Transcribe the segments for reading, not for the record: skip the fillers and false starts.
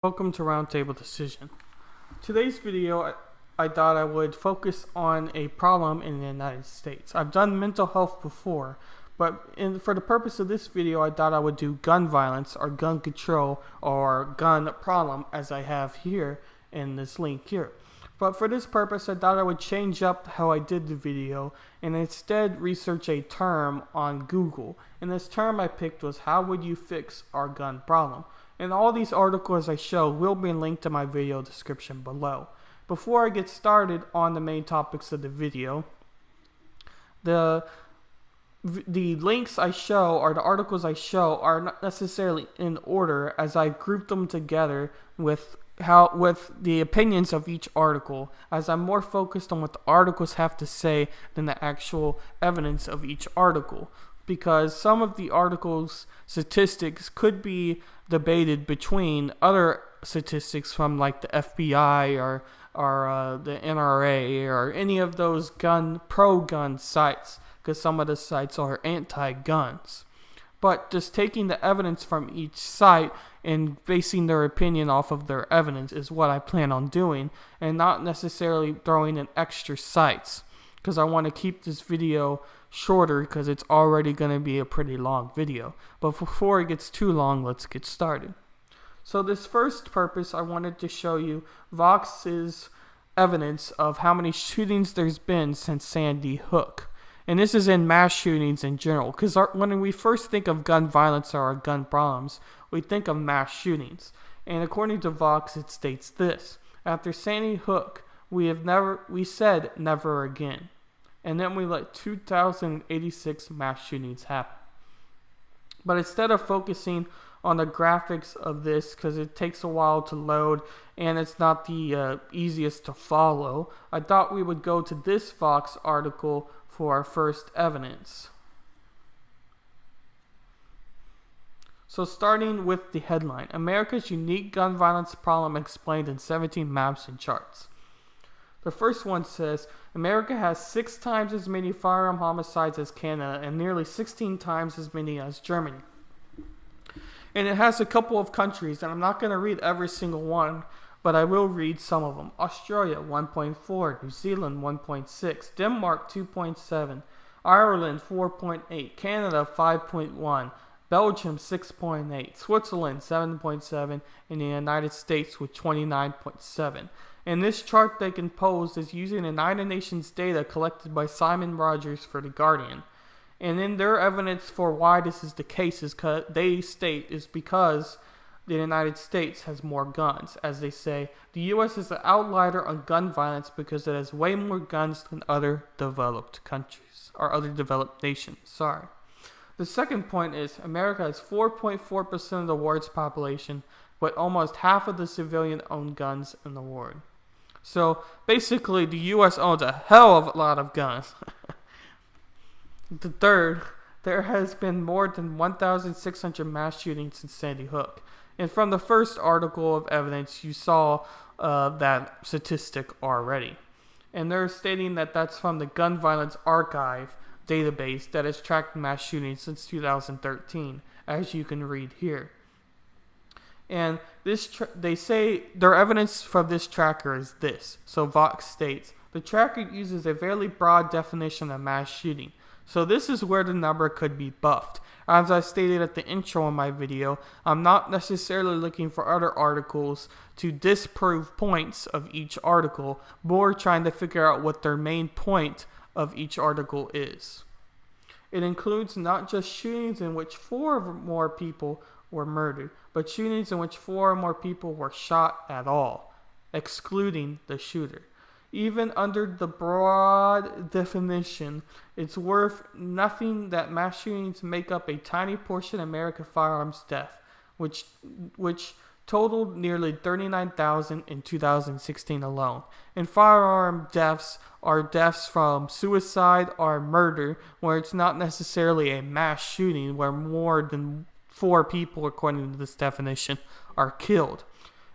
Welcome to Roundtable Decision. Today's video, I thought I would focus on a problem in the United States. I've done mental health before, but for the purpose of this video, I thought I would do gun violence or gun control or gun problem as I have here in this link here. But for this purpose, I thought I would change up how I did the video and instead research a term on Google. And this term I picked was, how would you fix our gun problem? And all these articles I show will be linked to my video description below. Before I get started on the main topics of the video, the links I show or the articles I show are not necessarily in order, as I grouped them together with the opinions of each article, as I'm more focused on what the articles have to say than the actual evidence of each article, because some of the articles' statistics could be debated between other statistics from like the FBI or the NRA or any of those pro-gun sites, because some of the sites are anti-guns. But just taking the evidence from each site and basing their opinion off of their evidence is what I plan on doing, and not necessarily throwing in extra sites, because I want to keep this video shorter because it's already going to be a pretty long video. But before it gets too long, let's get started. So this first purpose, I wanted to show you Vox's evidence of how many shootings there's been since Sandy Hook. And this is in mass shootings in general, because when we first think of gun violence or gun problems, we think of mass shootings. And according to Vox, it states this: after Sandy Hook, we said never again. And then we let 2,086 mass shootings happen. But instead of focusing on the graphics of this, because it takes a while to load and it's not the easiest to follow, I thought we would go to this Vox article for our first evidence. So starting with the headline, America's unique gun violence problem explained in 17 maps and charts. The first one says, America has 6 times as many firearm homicides as Canada and nearly 16 times as many as Germany. And it has a couple of countries, and I'm not going to read every single one, but I will read some of them. Australia, 1.4. New Zealand, 1.6. Denmark, 2.7. Ireland, 4.8. Canada, 5.1. Belgium, 6.8. Switzerland, 7.7. And the United States with 29.7. And this chart they composed is using United Nations data collected by Simon Rogers for The Guardian. And then their evidence for why this is the case is because the United States has more guns. As they say, the U.S. is the outlier on gun violence because it has way more guns than other developed countries, or other developed nations, sorry. The second point is America has 4.4% of the world's population, but almost half of the civilian-owned guns in the world. So basically, the U.S. owns a hell of a lot of guns. The third, there has been more than 1,600 mass shootings since Sandy Hook. And from the first article of evidence, you saw that statistic already. And they're stating that that's from the Gun Violence Archive database that has tracked mass shootings since 2013, as you can read here. And they say their evidence from this tracker is this. So Vox states, the tracker uses a fairly broad definition of mass shooting. So this is where the number could be buffed. As I stated at the intro in my video, I'm not necessarily looking for other articles to disprove points of each article, more trying to figure out what their main point of each article is. It includes not just shootings in which 4 or more people were murdered, but shootings in which 4 or more people were shot at all, excluding the shooter. Even under the broad definition, it's worth nothing that mass shootings make up a tiny portion of American firearms death, which totaled nearly 39,000 in 2016 alone. And firearm deaths are deaths from suicide or murder, where it's not necessarily a mass shooting where more than 4 people, according to this definition, are killed.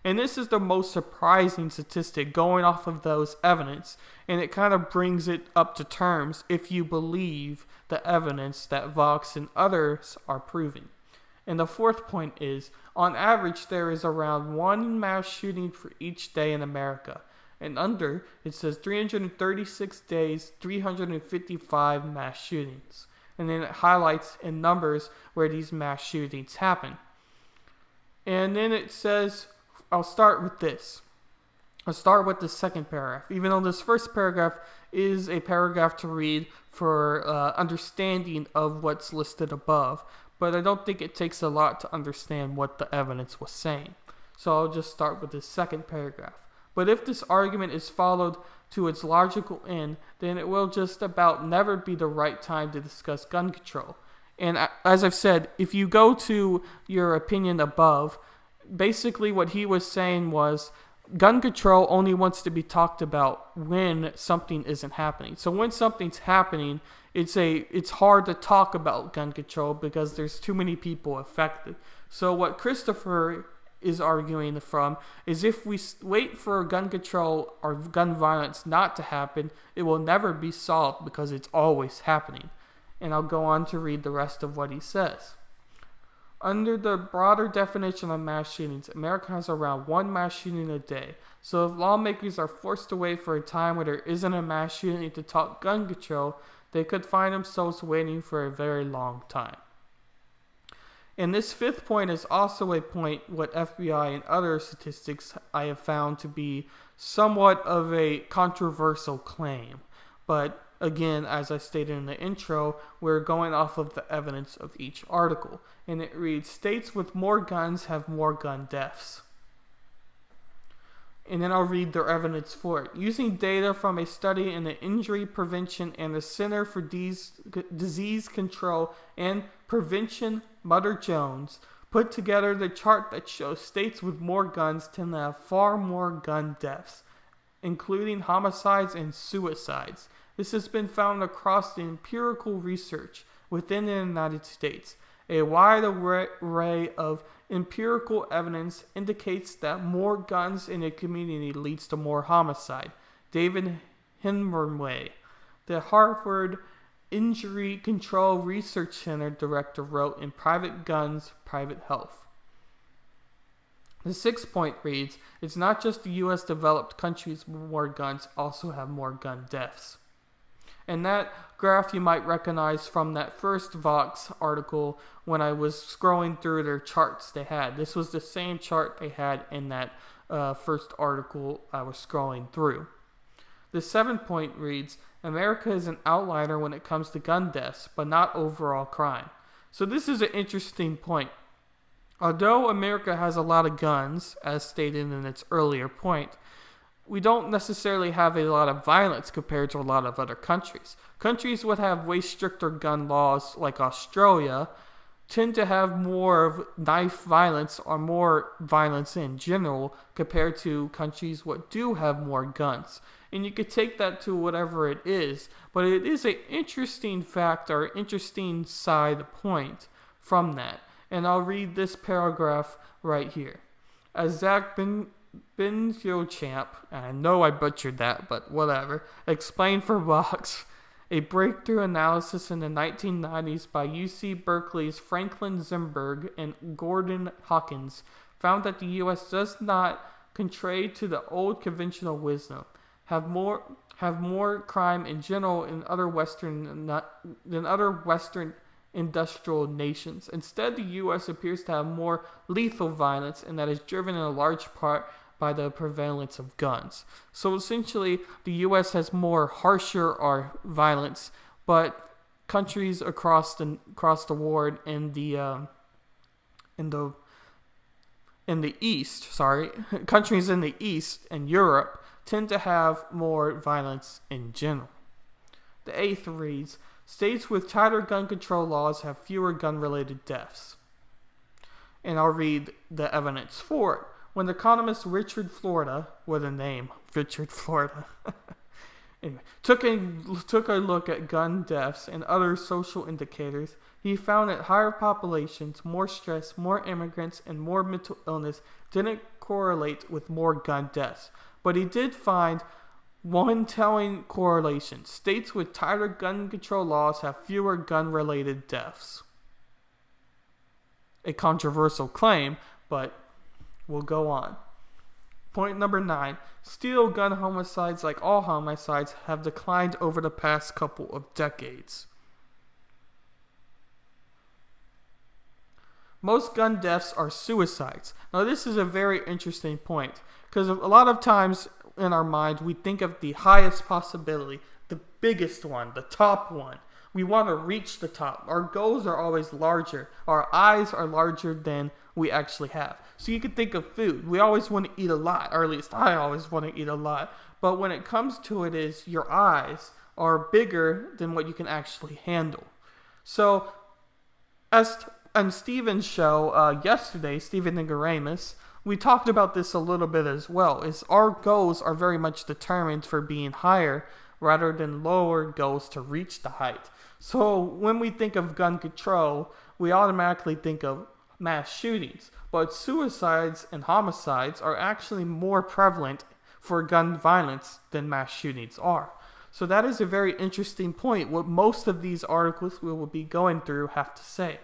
And this is the most surprising statistic going off of those evidence, and it kind of brings it up to terms if you believe the evidence that Vox and others are proving. And the fourth point is, on average, there is around one mass shooting for each day in America. And under, it says 336 days, 355 mass shootings. And then it highlights in numbers where these mass shootings happen. And then it says, I'll start with this. I'll start with the second paragraph. Even though this first paragraph is a paragraph to read for understanding of what's listed above, but I don't think it takes a lot to understand what the evidence was saying. So I'll just start with this second paragraph. But if this argument is followed to its logical end, then it will just about never be the right time to discuss gun control. And as I've said, if you go to your opinion above, basically what he was saying was gun control only wants to be talked about when something isn't happening. So when something's happening, it's hard to talk about gun control because there's too many people affected. So what Christopher is arguing from is if we wait for gun control or gun violence not to happen, it will never be solved because it's always happening. And I'll go on to read the rest of what he says. Under the broader definition of mass shootings, America has around one mass shooting a day. So if lawmakers are forced to wait for a time where there isn't a mass shooting to talk gun control, they could find themselves waiting for a very long time. And this fifth point is also a point what FBI and other statistics I have found to be somewhat of a controversial claim. But again, as I stated in the intro, we're going off of the evidence of each article. And it reads, states with more guns have more gun deaths. And then I'll read their evidence for it. Using data from a study in the Injury Prevention and the Center for Disease Control and Prevention, Mutter-Jones, put together the chart that shows states with more guns tend to have far more gun deaths, including homicides and suicides. This has been found across the empirical research within the United States. A wide array of empirical evidence indicates that more guns in a community leads to more homicide. David Hemmerway, the Harvard Injury Control Research Center director, wrote in Private Guns, Private Health. The sixth point reads, it's not just the U.S. developed countries with more guns also have more gun deaths. And that graph you might recognize from that first Vox article when I was scrolling through their charts they had. This was the same chart they had in that first article I was scrolling through. The seventh point reads, America is an outlier when it comes to gun deaths, but not overall crime. So this is an interesting point. Although America has a lot of guns, as stated in its earlier point, we don't necessarily have a lot of violence compared to a lot of other countries. Countries would have way stricter gun laws, like Australia, tend to have more of knife violence or more violence in general compared to countries what do have more guns. And you could take that to whatever it is, but it is an interesting fact or interesting side point from that. And I'll read this paragraph right here. As Zach Benjochamp, I know I butchered that, but whatever, explained for Vox, a breakthrough analysis in the 1990s by UC Berkeley's Franklin Zimberg and Gordon Hawkins found that the U.S. does not, contrary to the old conventional wisdom, have more crime in general than other Western industrial nations. Instead, the U.S. appears to have more lethal violence, and that is driven in a large part by the prevalence of guns. So essentially, the U.S. has more harsher or violence, but countries across the world in the East, countries in the East and Europe tend to have more violence in general. The eighth reads, states with tighter gun control laws have fewer gun-related deaths. And I'll read the evidence for it. When economist Richard Florida, with a name, Richard Florida, anyway, took a look at gun deaths and other social indicators, he found that higher populations, more stress, more immigrants, and more mental illness didn't correlate with more gun deaths. But he did find one telling correlation. States with tighter gun control laws have fewer gun-related deaths. a controversial claim, but we'll go on. Point number 9. Steel gun homicides, like all homicides, have declined over the past couple of decades. Most gun deaths are suicides. Now this is a very interesting point, because a lot of times in our mind we think of the highest possibility, the biggest one, the top one. We want to reach the top. Our goals are always larger. Our eyes are larger than we actually have. So you could think of food. We always want to eat a lot, or at least I always want to eat a lot. But when it comes to it, is your eyes are bigger than what you can actually handle. So as on Steven's show yesterday, Steven Igaramus, we talked about this a little bit as well, is our goals are very much determined for being higher rather than lower goals to reach the height. So when we think of gun control, we automatically think of mass shootings, but suicides and homicides are actually more prevalent for gun violence than mass shootings are. So that is a very interesting point, what most of these articles we will be going through have to say.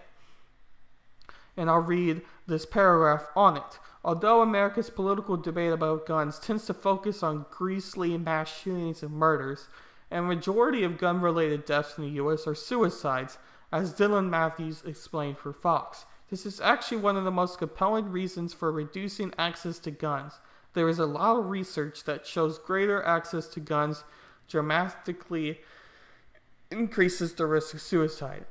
And I'll read this paragraph on it. Although America's political debate about guns tends to focus on grisly mass shootings and murders, a majority of gun-related deaths in the U.S. are suicides, as Dylan Matthews explained for Fox. This is actually one of the most compelling reasons for reducing access to guns. There is a lot of research that shows greater access to guns dramatically increases the risk of suicide.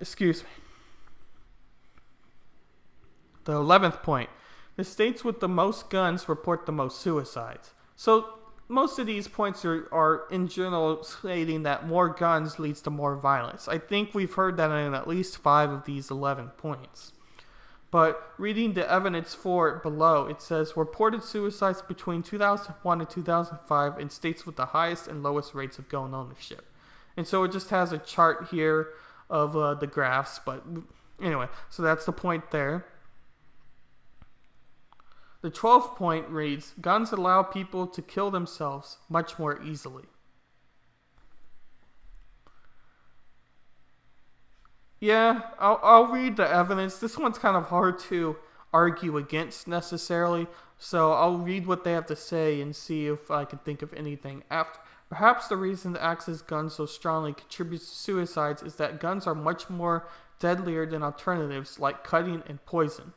The 11th point. The states with the most guns report the most suicides. So most of these points are in general stating that more guns leads to more violence. I think we've heard that in at least 5 of these 11 points. But reading the evidence for it below, it says reported suicides between 2001 and 2005 in states with the highest and lowest rates of gun ownership. And so it just has a chart here of the graphs. But anyway, so that's the point there. The 12th point reads, guns allow people to kill themselves much more easily. Yeah, I'll read the evidence. This one's kind of hard to argue against necessarily, so I'll read what they have to say and see if I can think of anything after. Perhaps the reason to access guns so strongly contributes to suicides is that guns are much more deadlier than alternatives like cutting and poison.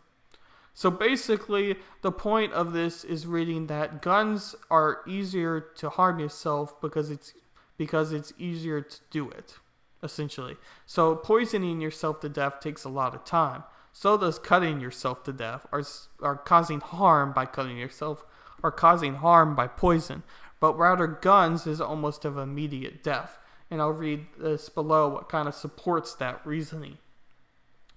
So basically, the point of this is reading that guns are easier to harm yourself because it's easier to do it, essentially. So poisoning yourself to death takes a lot of time. So does cutting yourself to death, or causing harm by cutting yourself, or causing harm by poison. But rather, guns is almost of immediate death. And I'll read this below what kind of supports that reasoning.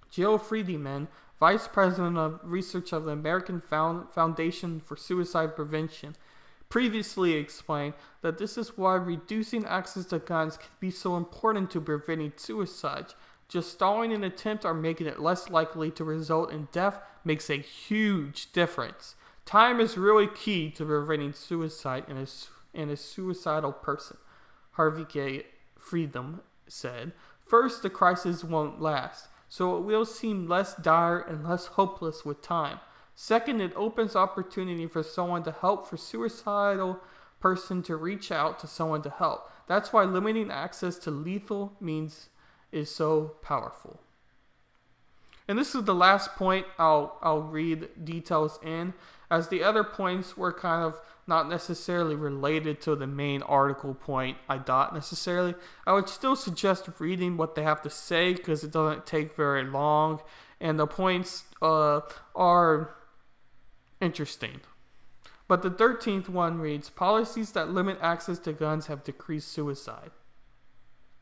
Jill Friedemann, Vice President of Research of the American Foundation for Suicide Prevention, previously explained that this is why reducing access to guns can be so important to preventing suicide. Just stalling an attempt or making it less likely to result in death makes a huge difference. Time is really key to preventing suicide in a suicidal person, Harvey K. Freedom said. First, the crisis won't last, so it will seem less dire and less hopeless with time. Second, it opens opportunity for someone to help, for suicidal person to reach out to someone to help. That's why limiting access to lethal means is so powerful. And this is the last point I'll read details in, as the other points were kind of not necessarily related to the main article point I got necessarily. I would still suggest reading what they have to say because it doesn't take very long, and the points are interesting. But the 13th one reads, policies that limit access to guns have decreased suicide.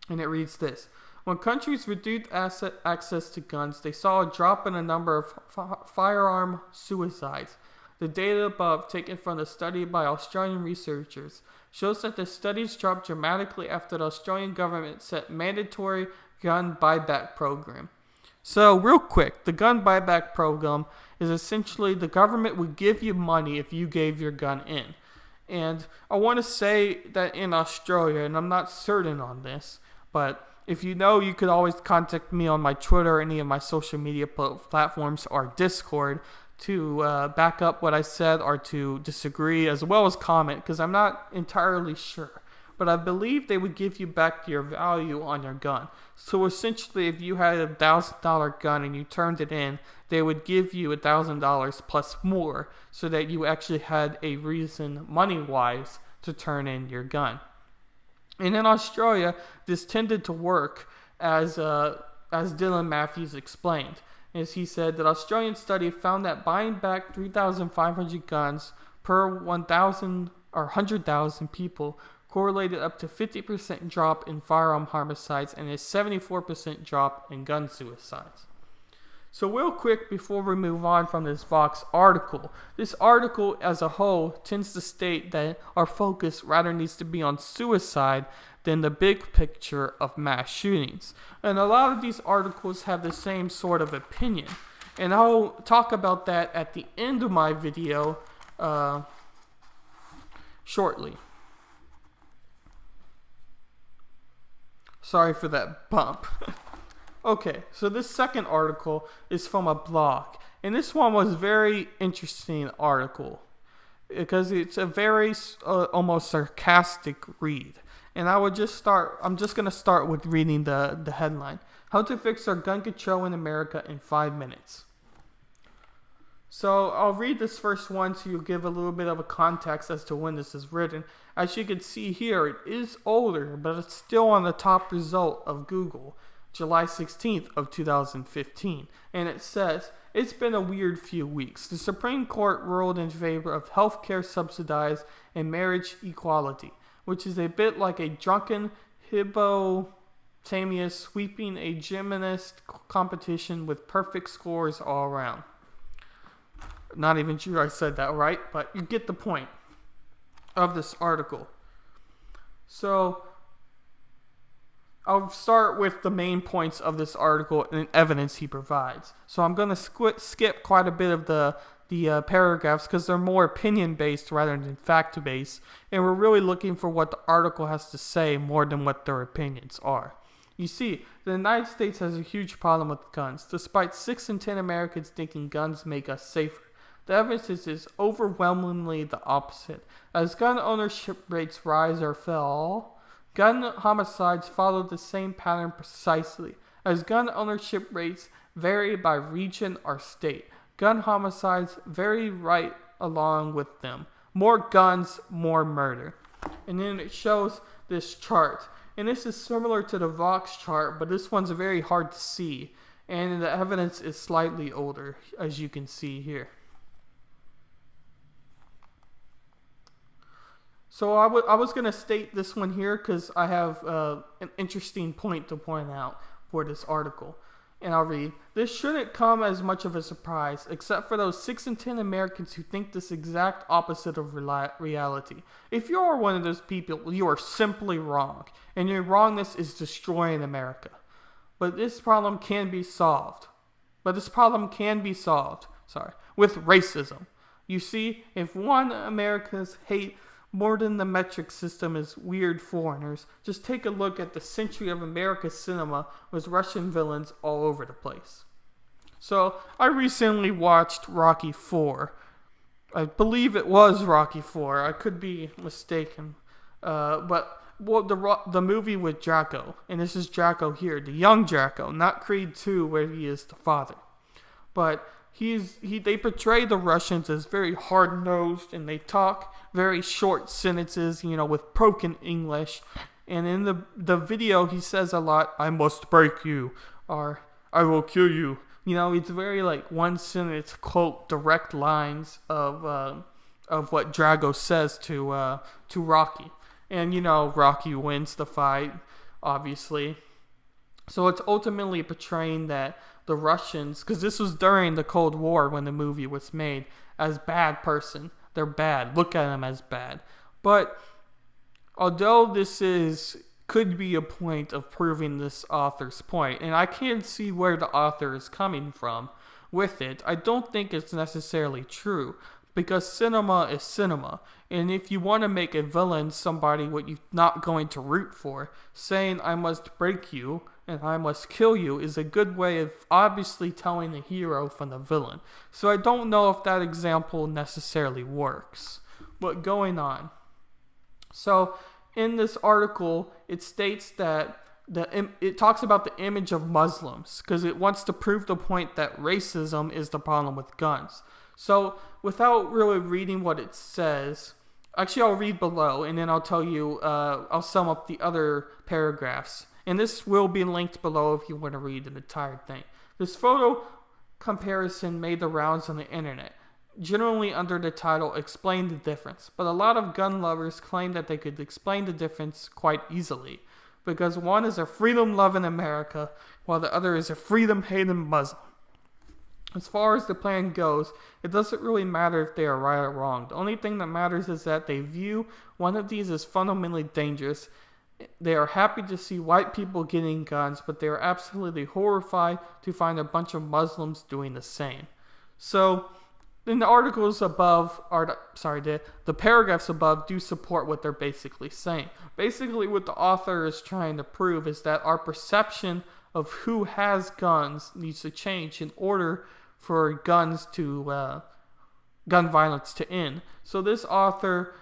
And it reads this. When countries reduced access to guns, they saw a drop in the number of firearm suicides. The data above, taken from the study by Australian researchers, shows that the studies dropped dramatically after the Australian government set mandatory gun buyback program. So, real quick, the gun buyback program is essentially the government would give you money if you gave your gun in. And I want to say that in Australia, and I'm not certain on this, but If you know, you could always contact me on my Twitter or any of my social media platforms or Discord to back up what I said or to disagree, as well as comment, because I'm not entirely sure. But I believe they would give you back your value on your gun. So essentially, if you had a $1,000 gun and you turned it in, they would give you $1,000 plus more, so that you actually had a reason, money-wise, to turn in your gun. And in Australia, this tended to work, as Dylan Matthews explained. As he said, that Australian study found that buying back 3,500 guns per 1,000 or 100,000 people correlated up to 50% drop in firearm homicides and a 74% drop in gun suicides. So real quick before we move on from this Vox article, this article as a whole tends to state that our focus rather needs to be on suicide than the big picture of mass shootings. And a lot of these articles have the same sort of opinion. And I'll talk about that at the end of my video shortly. Sorry for that bump. Okay, so this second article is from a blog. And this one was a very interesting article because it's a very almost sarcastic read. And I'm just going to start with reading the headline. How to fix our gun control in America in 5 minutes. So I'll read this first one so you'll give a little bit of a context as to when this is written. As you can see here, it is older, but it's still on the top result of Google, July 16th of 2015. And it says, it's been a weird few weeks. The Supreme Court ruled in favor of healthcare subsidized and marriage equality, which is a bit like a drunken hippopotamus sweeping a gymnast competition with perfect scores all around. Not even sure I said that right, but you get the point of this article. So I'll start with the main points of this article and evidence he provides. So I'm going to skip quite a bit of the paragraphs because they're more opinion-based rather than fact-based, and we're really looking for what the article has to say more than what their opinions are. You see, the United States has a huge problem with guns, despite 6 in 10 Americans thinking guns make us safer. The evidence is overwhelmingly the opposite. As gun ownership rates rise or fall, gun homicides follow the same pattern precisely. As gun ownership rates vary by region or state, gun homicides vary right along with them. More guns, more murder. And then it shows this chart. And this is similar to the Vox chart, but this one's very hard to see. And the evidence is slightly older, as you can see here. So I was going to state this one here because I have an interesting point to point out for this article. And I'll read, this shouldn't come as much of a surprise, except for those 6 in 10 Americans who think this exact opposite of reality. If you are one of those people, you are simply wrong. And your wrongness is destroying America. But this problem can be solved. With racism. You see, if one America's hate more than the metric system is weird foreigners, just take a look at the century of America's cinema with Russian villains all over the place. So, I recently watched Rocky IV. I believe it was Rocky IV. I could be mistaken. But the movie with Draco, and this is Draco here, the young Draco, not Creed II where he is the father. But they portray the Russians as very hard-nosed, and they talk very short sentences, with broken English. And in the video, he says a lot, I must break you, or I will kill you. It's very one sentence quote direct lines of what Drago says to Rocky. And Rocky wins the fight, obviously. So it's ultimately portraying that the Russians, because this was during the Cold War when the movie was made, as bad person. They're bad. Look at them as bad. But although this could be a point of proving this author's point, and I can't see where the author is coming from with it, I don't think it's necessarily true. because cinema is cinema. And if you want to make a villain somebody what you're not going to root for, saying I must break you and I must kill you is a good way of obviously telling the hero from the villain. So I don't know if that example necessarily works. But going on. So in this article, it states that it talks about the image of Muslims because it wants to prove the point that racism is the problem with guns. So without really reading what it says, actually I'll read below and then I'll tell you, I'll sum up the other paragraphs. And this will be linked below if you want to read the entire thing. This photo comparison made the rounds on the internet, generally under the title Explain the Difference. But a lot of gun lovers claim that they could explain the difference quite easily, because one is a freedom-loving America, while the other is a freedom-hating Muslim. As far as the plan goes, it doesn't really matter if they are right or wrong. The only thing that matters is that they view one of these as fundamentally dangerous. They are happy to see white people getting guns, but they are absolutely horrified to find a bunch of Muslims doing the same. So, in the articles above, the paragraphs above do support what they're basically saying. Basically, what the author is trying to prove is that our perception of who has guns needs to change in order for gun violence to end. So this author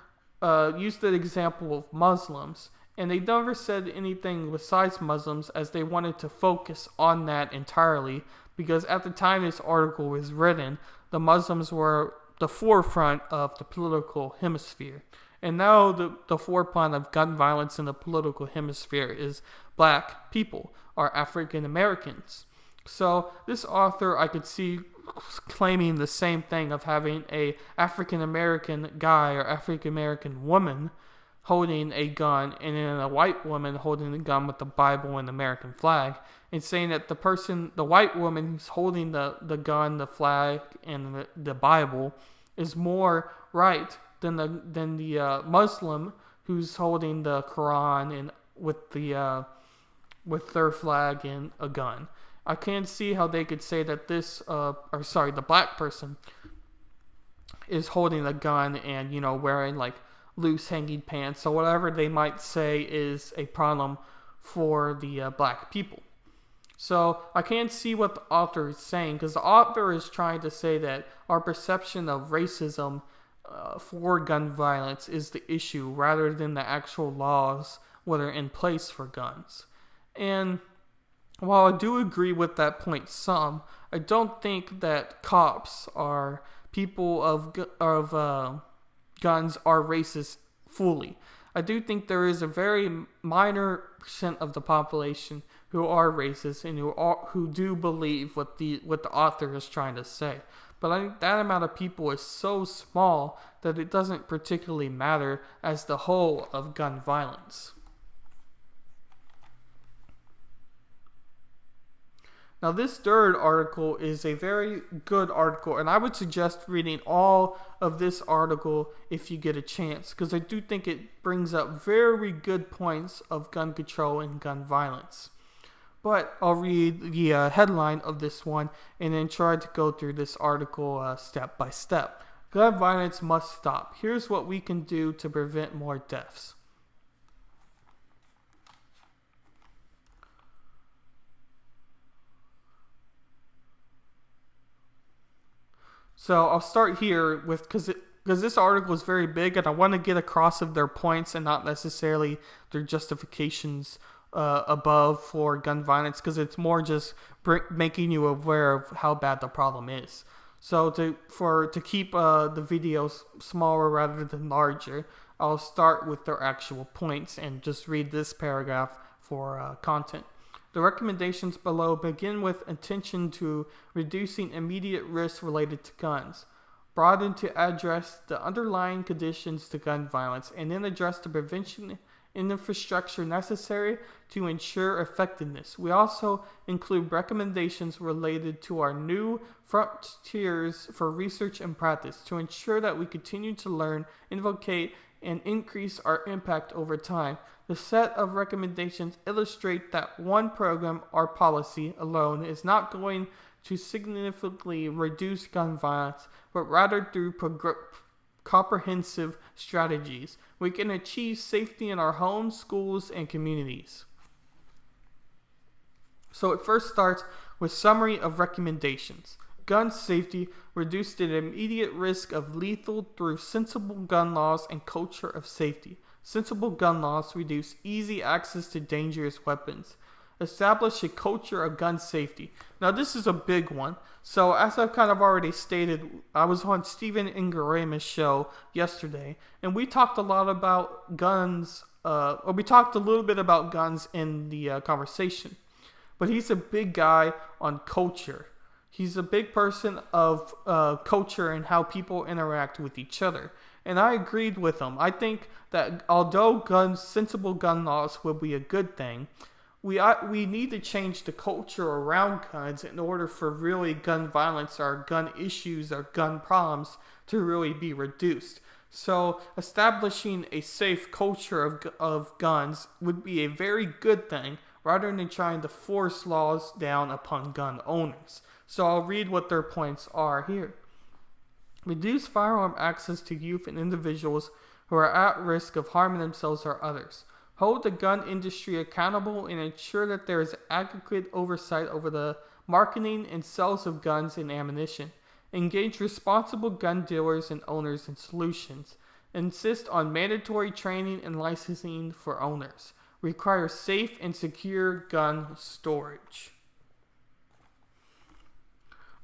used the example of Muslims, and they never said anything besides Muslims, as they wanted to focus on that entirely, because at the time this article was written, the Muslims were the forefront of the political hemisphere. And now the forefront of gun violence in the political hemisphere is black people, or African Americans. So this author, I could see claiming the same thing of having a African American guy or African American woman holding a gun, and then a white woman holding a gun with the Bible and the American flag, and saying that the white woman who's holding the gun, the flag, and the Bible is more right than the Muslim who's holding the Quran and with their flag and a gun. I can't see how they could say that the black person is holding a gun and, wearing like loose hanging pants or whatever they might say is a problem for the black people. So I can't see what the author is saying, because the author is trying to say that our perception of racism for gun violence is the issue rather than the actual laws that are in place for guns. And while I do agree with that point some, I don't think that cops are people of guns are racist fully. I do think there is a very minor percent of the population who are racist and who do believe what the author is trying to say. But I think that amount of people is so small that it doesn't particularly matter as the whole of gun violence. Now, this third article is a very good article, and I would suggest reading all of this article if you get a chance, because I do think it brings up very good points of gun control and gun violence. But I'll read the headline of this one and then try to go through this article step by step. Gun violence must stop. Here's what we can do to prevent more deaths. So I'll start here with, because this article is very big and I want to get across of their points and not necessarily their justifications above for gun violence, because it's more just making you aware of how bad the problem is. So to keep the videos smaller rather than larger, I'll start with their actual points and just read this paragraph for content. The recommendations below begin with attention to reducing immediate risks related to guns, broaden to address the underlying conditions to gun violence, and then address the prevention and infrastructure necessary to ensure effectiveness. We also include recommendations related to our new frontiers for research and practice to ensure that we continue to learn, advocate, and increase our impact over time. The set of recommendations illustrate that one program or policy alone is not going to significantly reduce gun violence, but rather through comprehensive strategies. We can achieve safety in our homes, schools, and communities. So it first starts with summary of recommendations. Gun safety reduced the immediate risk of lethal through sensible gun laws and culture of safety. Sensible gun laws reduce easy access to dangerous weapons. Establish a culture of gun safety. Now this is a big one. So as I've kind of already stated, I was on Stephen Ingrama's show yesterday, and we talked a lot about guns, or we talked a little bit about guns in the conversation. But he's a big guy on culture. He's a big person of culture and how people interact with each other. And I agreed with him. I think that although sensible gun laws will be a good thing, we need to change the culture around guns in order for really gun violence or gun issues or gun problems to really be reduced. So establishing a safe culture of guns would be a very good thing rather than trying to force laws down upon gun owners. So I'll read what their points are here. Reduce firearm access to youth and individuals who are at risk of harming themselves or others. Hold the gun industry accountable and ensure that there is adequate oversight over the marketing and sales of guns and ammunition. Engage responsible gun dealers and owners in solutions. Insist on mandatory training and licensing for owners. Require safe and secure gun storage.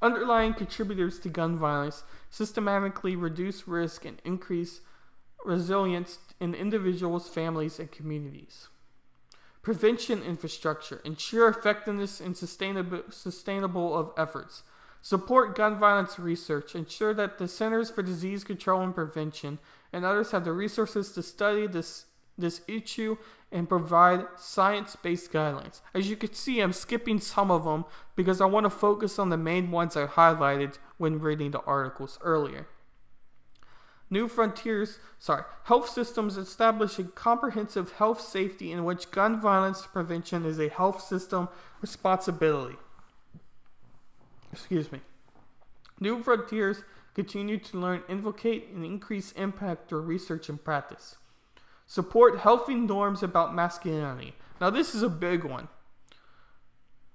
Underlying contributors to gun violence systematically reduce risk and increase resilience in individuals, families, and communities. Prevention infrastructure. Ensure effectiveness and sustainable of efforts. Support gun violence research. Ensure that the Centers for Disease Control and Prevention and others have the resources to study this issue and provide science-based guidelines. As you can see, I'm skipping some of them because I want to focus on the main ones I highlighted when reading the articles earlier. Health systems establish a comprehensive health safety in which gun violence prevention is a health system responsibility. New frontiers continue to learn, advocate, and increase impact through research and practice. Support healthy norms about masculinity. Now this is a big one.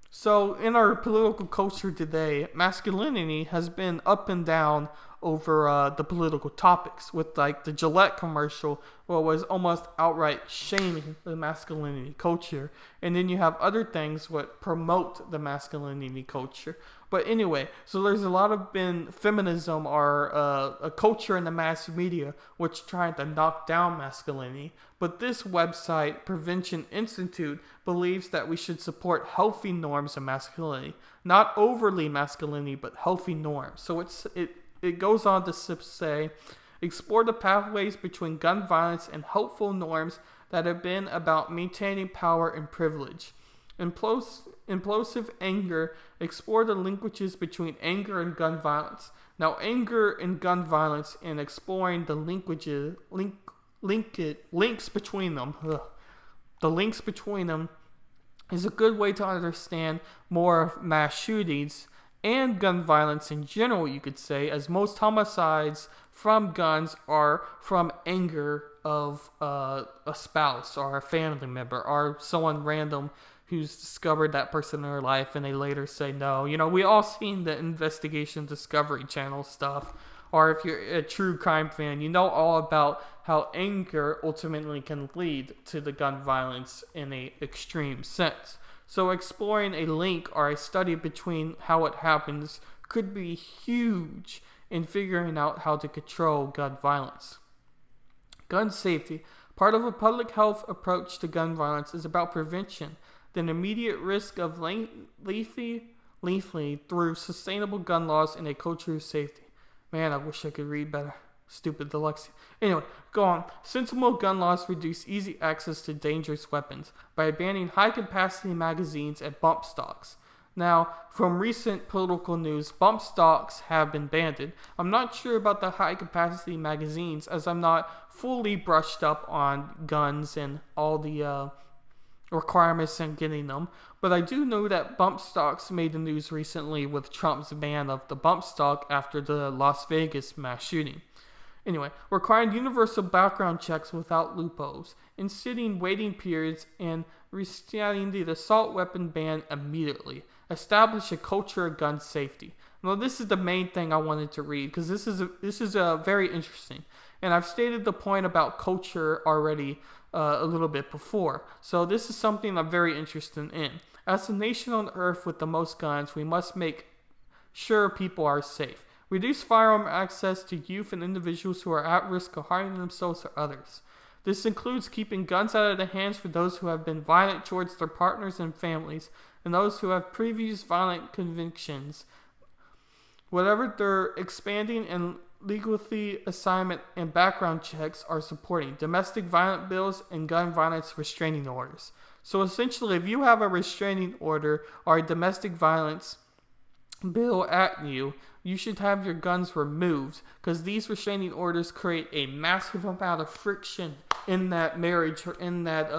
So in our political culture today, masculinity has been up and down over the political topics, with like the Gillette commercial where it was almost outright shaming the masculinity culture, and then you have other things that promote the masculinity culture. But anyway, so there's a lot of been feminism or a culture in the mass media which trying to knock down masculinity. But this website, Prevention Institute, believes that we should support healthy norms of masculinity, not overly masculinity, but healthy norms. So it goes on to say, explore the pathways between gun violence and helpful norms that have been about maintaining power and privilege. Implosive anger, explore the linkages between anger and gun violence. Now, anger and gun violence and exploring the links between them. The links between them is a good way to understand more of mass shootings and gun violence in general, you could say, as most homicides from guns are from anger of a spouse or a family member or someone random who's discovered that person in their life and they later say no. You know, we all seen the investigation Discovery Channel stuff, or if you're a true crime fan, you know all about how anger ultimately can lead to the gun violence in an extreme sense. So exploring a link or a study between how it happens could be huge in figuring out how to control gun violence. Gun safety. Part of a public health approach to gun violence is about prevention, the immediate risk of lethally through sustainable gun laws and a culture of safety. Man, I wish I could read better. Stupid dyslexia. Anyway, go on. Sensible gun laws reduce easy access to dangerous weapons by banning high-capacity magazines and bump stocks. Now, from recent political news, bump stocks have been banned. I'm not sure about the high-capacity magazines, as I'm not fully brushed up on guns and all the requirements in getting them, but I do know that bump stocks made the news recently with Trump's ban of the bump stock after the Las Vegas mass shooting. Anyway, requiring universal background checks without loopholes, instituting waiting periods, and restarting the assault weapon ban immediately. Establish a culture of gun safety. Well, this is the main thing I wanted to read because this is very interesting, and I've stated the point about culture already a little bit before. So this is something I'm very interested in. As a nation on earth with the most guns, we must make sure people are safe. Reduce firearm access to youth and individuals who are at risk of harming themselves or others. This includes keeping guns out of the hands for those who have been violent towards their partners and families, and those who have previous violent convictions. Whatever their expanding and legally assignment and background checks are supporting, domestic violence bills and gun violence restraining orders. So essentially, if you have a restraining order or a domestic violence bill at you, you should have your guns removed because these restraining orders create a massive amount of friction in that marriage or in that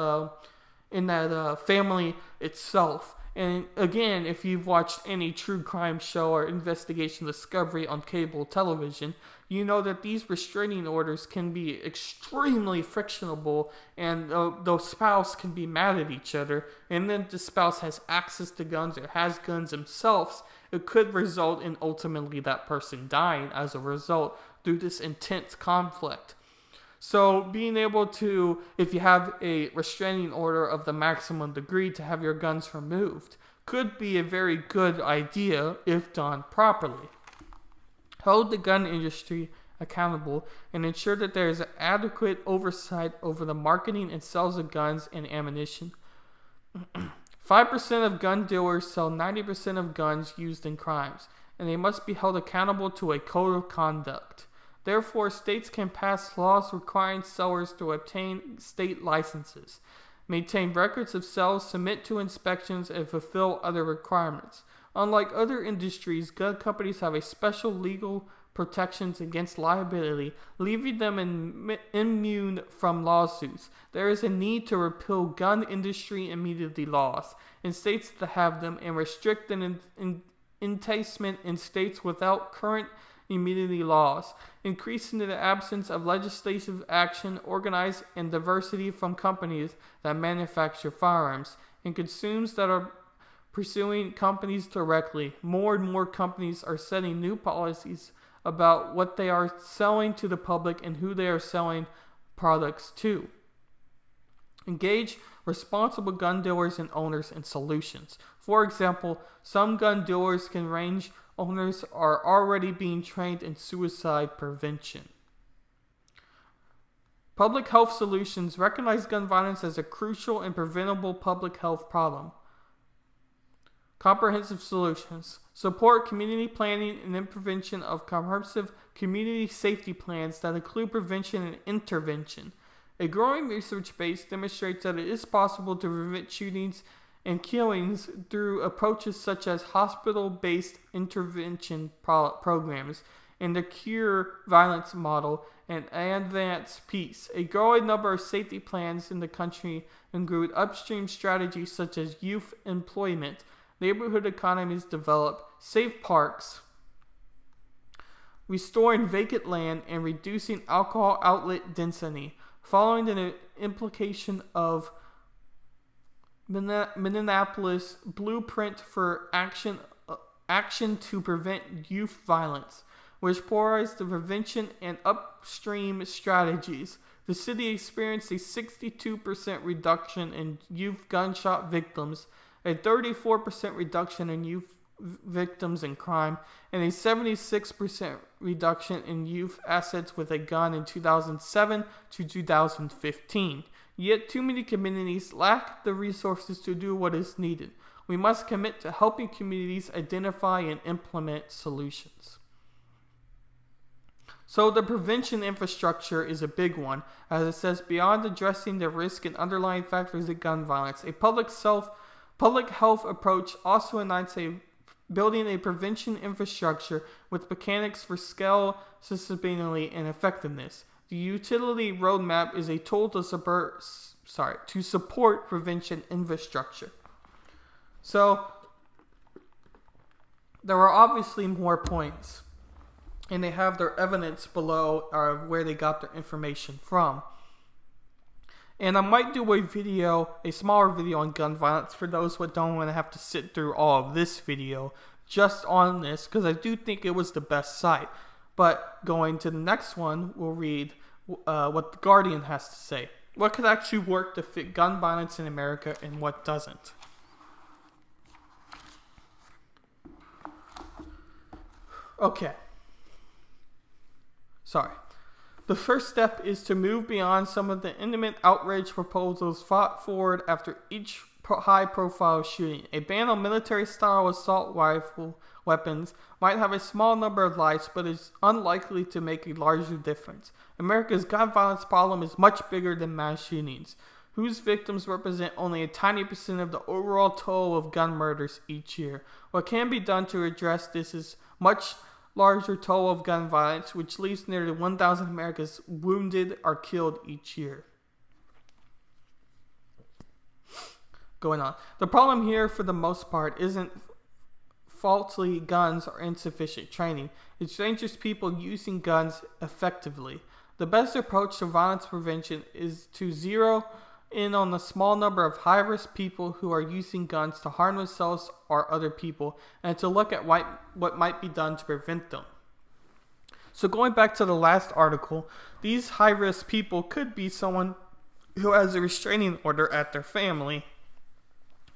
family itself. And again, if you've watched any true crime show or investigation discovery on cable television, you know that these restraining orders can be extremely frictionable, and the spouse can be mad at each other, and then the spouse has access to guns or has guns themselves. It could result in ultimately that person dying as a result through this intense conflict. So being able to, if you have a restraining order of the maximum degree, to have your guns removed could be a very good idea if done properly. Hold the gun industry accountable and ensure that there is adequate oversight over the marketing and sales of guns and ammunition. 5% of gun dealers sell 90% of guns used in crimes, and they must be held accountable to a code of conduct. Therefore, states can pass laws requiring sellers to obtain state licenses, maintain records of sales, submit to inspections, and fulfill other requirements. Unlike other industries, gun companies have a special legal protections against liability, leaving them immune from lawsuits. There is a need to repeal gun industry immunity laws in states that have them and restrict an enticement in states without current immunity laws, increasing the absence of legislative action, organized and diversity from companies that manufacture firearms and consumers that are pursuing companies directly. More and more companies are setting new policies about what they are selling to the public and who they are selling products to. Engage responsible gun dealers and owners in solutions. For example, some gun dealers can range owners are already being trained in suicide prevention. Public health solutions recognize gun violence as a crucial and preventable public health problem. Comprehensive solutions. Support community planning and intervention of comprehensive community safety plans that include prevention and intervention. A growing research base demonstrates that it is possible to prevent shootings and killings through approaches such as hospital-based intervention programs and the Cure Violence model and Advance Peace. A growing number of safety plans in the country include upstream strategies such as youth employment, neighborhood economies develop, safe parks, restoring vacant land, and reducing alcohol outlet density, following the implication of Minneapolis Blueprint for Action to Prevent Youth Violence, which prioritized the prevention and upstream strategies. The city experienced a 62% reduction in youth gunshot victims, a 34% reduction in youth victims in crime, and a 76% reduction in youth assets with a gun in 2007 to 2015. Yet too many communities lack the resources to do what is needed. We must commit to helping communities identify and implement solutions. So the prevention infrastructure is a big one, as it says beyond addressing the risk and underlying factors of gun violence, a public health approach also unites building a prevention infrastructure with mechanics for scale, sustainability, and effectiveness. The utility roadmap is a tool to support prevention infrastructure. So, there are obviously more points, and they have their evidence below of where they got their information from. And I might do a smaller video on gun violence for those who don't want to have to sit through all of this video just on this, because I do think it was the best site. But going to the next one, we'll read what The Guardian has to say. What could actually work to fit gun violence in America and what doesn't? Okay. Sorry. The first step is to move beyond some of the intimate outrage proposals fought forward after each high-profile shooting. A ban on military-style assault rifle weapons might have a small number of lives, but is unlikely to make a larger difference. America's gun violence problem is much bigger than mass shootings, whose victims represent only a tiny percent of the overall toll of gun murders each year. What can be done to address this is much larger toll of gun violence, which leaves nearly 1,000 Americans wounded or killed each year. Going on. The problem here, for the most part, isn't faulty guns or insufficient training. It's dangerous people using guns effectively. The best approach to violence prevention is to zero in on the small number of high-risk people who are using guns to harm themselves or other people, and to look at what might be done to prevent them. So going back to the last article, these high-risk people could be someone who has a restraining order at their family,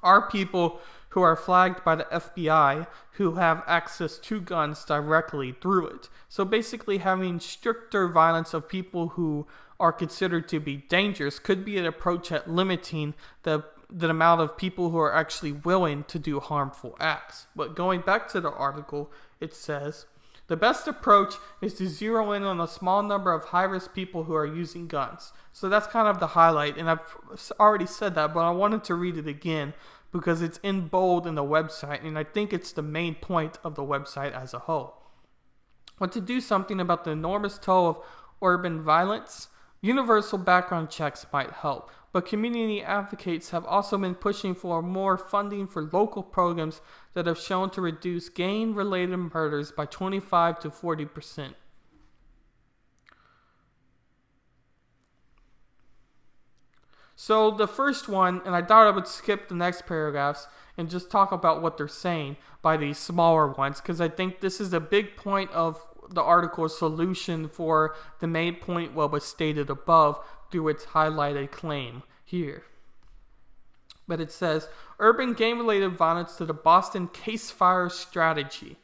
are people who are flagged by the FBI who have access to guns directly through it. So basically having stricter violence of people who are considered to be dangerous could be an approach at limiting the amount of people who are actually willing to do harmful acts. But going back to the article, it says, the best approach is to zero in on a small number of high-risk people who are using guns. So that's kind of the highlight, and I've already said that, but I wanted to read it again because it's in bold in the website, and I think it's the main point of the website as a whole. Want to do something about the enormous toll of urban violence? Universal background checks might help, but community advocates have also been pushing for more funding for local programs that have shown to reduce gang-related murders by 25 to 40%. So the first one, and I thought I would skip the next paragraphs and just talk about what they're saying by these smaller ones, because I think this is a big point of the article's solution for the main point what was stated above through its highlighted claim here. But it says, urban gang-related violence to the Boston case fire strategy.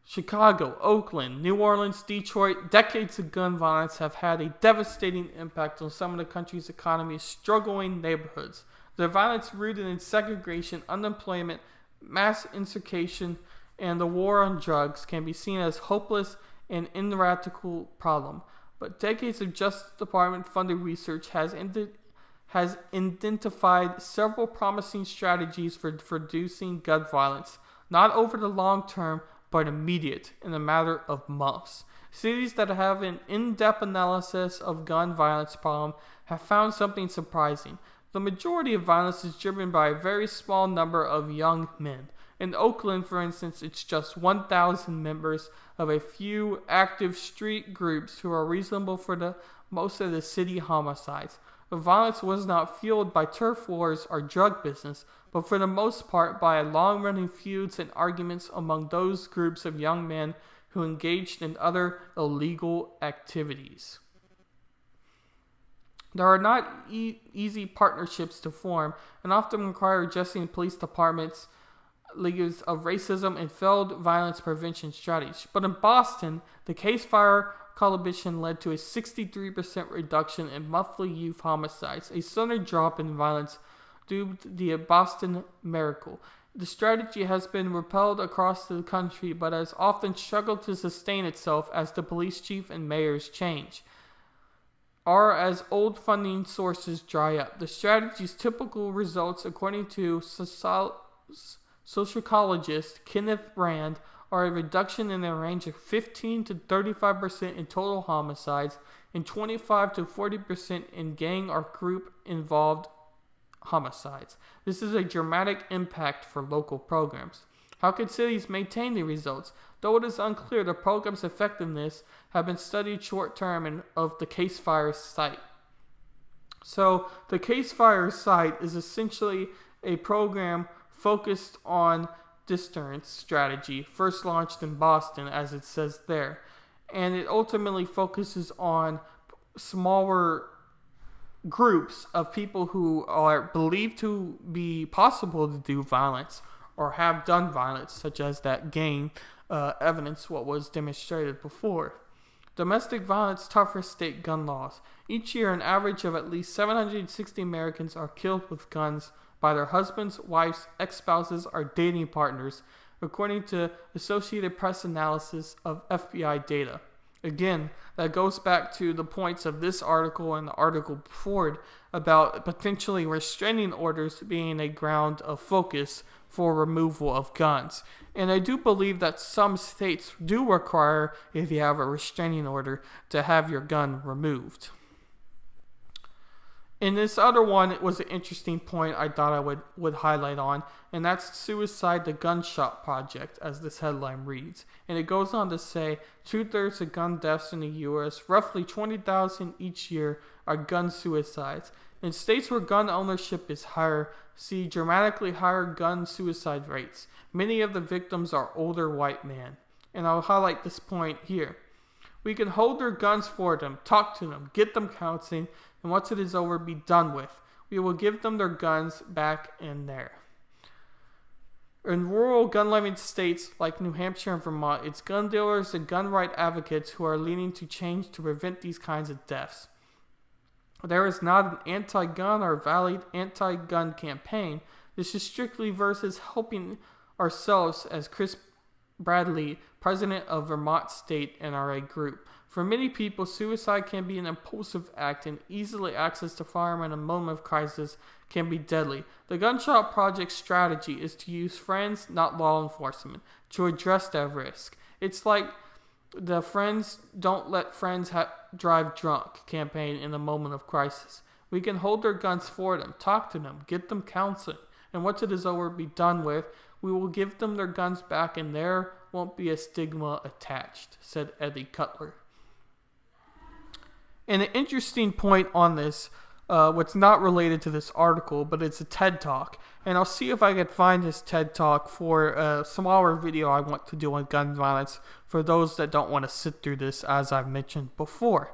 Chicago, Oakland, New Orleans, Detroit, decades of gun violence have had a devastating impact on some of the country's economy's struggling neighborhoods. The violence rooted in segregation, unemployment, mass incarceration, and the war on drugs can be seen as hopeless and ineradicable problem. But decades of Justice Department funded research has identified several promising strategies for reducing gun violence, not over the long term, but immediate, in a matter of months. Cities that have an in-depth analysis of gun violence problem have found something surprising. The majority of violence is driven by a very small number of young men. In Oakland, for instance, it's just 1,000 members of a few active street groups who are reasonable for most of the city homicides. The violence was not fueled by turf wars or drug business, but for the most part by long-running feuds and arguments among those groups of young men who engaged in other illegal activities. There are not easy partnerships to form, and often require adjusting police departments' leagues of racism and failed violence prevention strategies. But in Boston, the Case Fire Coalition led to a 63% reduction in monthly youth homicides, a sudden drop in violence due to the Boston Miracle. The strategy has been repelled across the country, but has often struggled to sustain itself as the police chief and mayors change, or as old funding sources dry up. The strategy's typical results, according to sociologist Kenneth Brand, are a reduction in the range of 15 to 35% in total homicides and 25 to 40% in gang or group involved homicides. This is a dramatic impact for local programs. How could cities maintain the results? Though it is unclear, the program's effectiveness have been studied short-term of the Case Fire site. So the Case Fire site is essentially a program focused on deterrence strategy, first launched in Boston, as it says there. And it ultimately focuses on smaller groups of people who are believed to be possible to do violence or have done violence, such as that gang evidence what was demonstrated before. Domestic violence tougher state gun laws. Each year, an average of at least 760 Americans are killed with guns by their husbands, wives, ex-spouses, or dating partners, according to Associated Press analysis of FBI data. Again, that goes back to the points of this article and the article before it about potentially restraining orders being a ground of focus for removal of guns. And I do believe that some states do require, if you have a restraining order, to have your gun removed. In this other one, it was an interesting point I thought I would highlight on, and that's Suicide the Gun Shop Project, as this headline reads. And it goes on to say, 2/3 of gun deaths in the U.S., roughly 20,000 each year, are gun suicides. In states where gun ownership is higher, see dramatically higher gun suicide rates. Many of the victims are older white men. And I'll highlight this point here. We can hold their guns for them, talk to them, get them counseling, and once it is over, be done with. We will give them their guns back in there. In rural gun-loving states like New Hampshire and Vermont, it's gun dealers and gun right advocates who are leading to change to prevent these kinds of deaths. There is not an anti-gun or valid anti-gun campaign. This is strictly versus helping ourselves, as Chris Bradley, president of Vermont State NRA Group. For many people, suicide can be an impulsive act, and easily access to firearm in a moment of crisis can be deadly. The Gun Shop Project's strategy is to use friends, not law enforcement, to address that risk. It's like the Friends Don't Let Friends Drive Drunk campaign in a moment of crisis. We can hold their guns for them, talk to them, get them counseling, and once it is over, be done with. We will give them their guns back, and there won't be a stigma attached, said Eddie Cutler. And an interesting point on this, what's not related to this article, but it's a TED Talk. And I'll see if I can find this TED Talk for a smaller video I want to do on gun violence for those that don't want to sit through this, as I've mentioned before.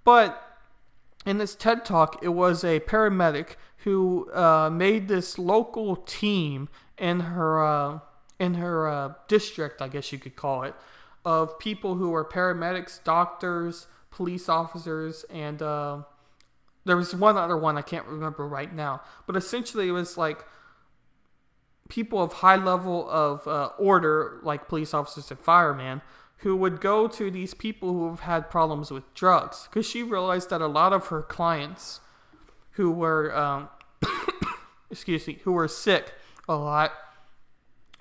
But in this TED Talk, it was a paramedic who made this local team in her district, I guess you could call it, of people who were paramedics, doctors, police officers, and there was one other one I can't remember right now. But essentially it was like people of high level of order, like police officers and firemen, who would go to these people who have had problems with drugs. Because she realized that a lot of her clients who were, who were sick a lot,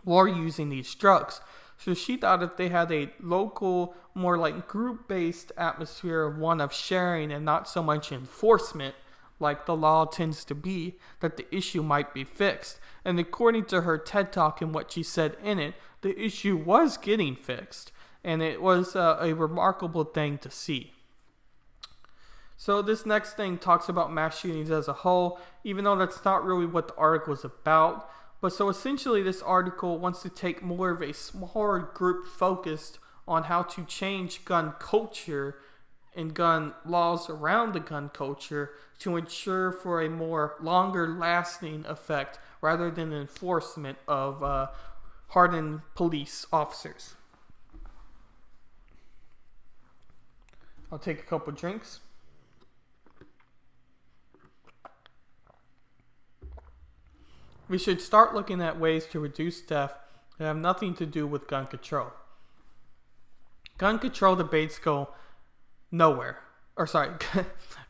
were using these drugs. So she thought if they had a local, more like group-based atmosphere of one of sharing and not so much enforcement, like the law tends to be, that the issue might be fixed. And according to her TED Talk and what she said in it, the issue was getting fixed. And it was a remarkable thing to see. So this next thing talks about mass shootings as a whole, even though that's not really what the article is about. But so essentially this article wants to take more of a smaller group focused on how to change gun culture and gun laws around the gun culture to ensure for a more longer lasting effect rather than enforcement of hardened police officers. I'll take a couple drinks. We should start looking at ways to reduce death that have nothing to do with gun control. Gun control debates go nowhere.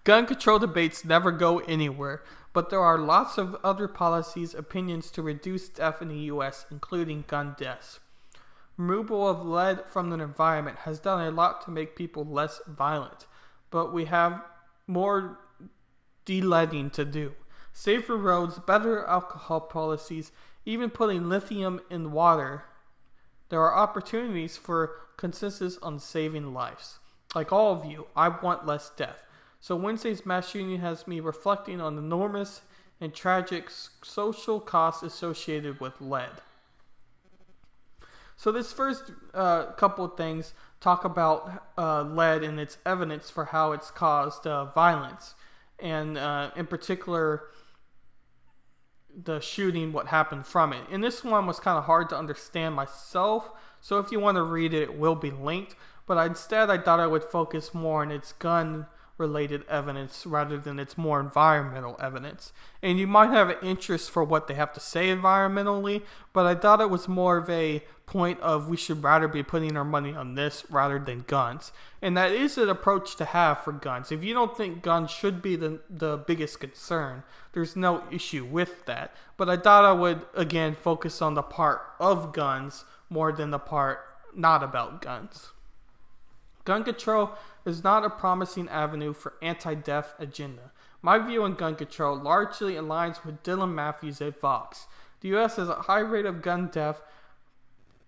Gun control debates never go anywhere, but there are lots of other policies, opinions to reduce death in the U.S., including gun deaths. Removal of lead from the environment has done a lot to make people less violent, but we have more de-leading to do. Safer roads, better alcohol policies, even putting lithium in water. There are opportunities for consensus on saving lives. Like all of you, I want less death. So Wednesday's mass shooting has me reflecting on the enormous and tragic social costs associated with lead. So this first couple of things talk about lead and its evidence for how it's caused violence. And in particular, the shooting, what happened from it. And this one was kind of hard to understand myself. So if you want to read it, it will be linked. But instead, I thought I would focus more on its gun-related evidence rather than its more environmental evidence. And you might have an interest for what they have to say environmentally, but I thought it was more of a point of we should rather be putting our money on this rather than guns. And that is an approach to have for guns. If you don't think guns should be the biggest concern, there's no issue with that. But I thought I would, again, focus on the part of guns more than the part not about guns. Gun control is not a promising avenue for anti-death agenda. My view on gun control largely aligns with Dylan Matthews at Vox. The U.S. has a high rate of gun death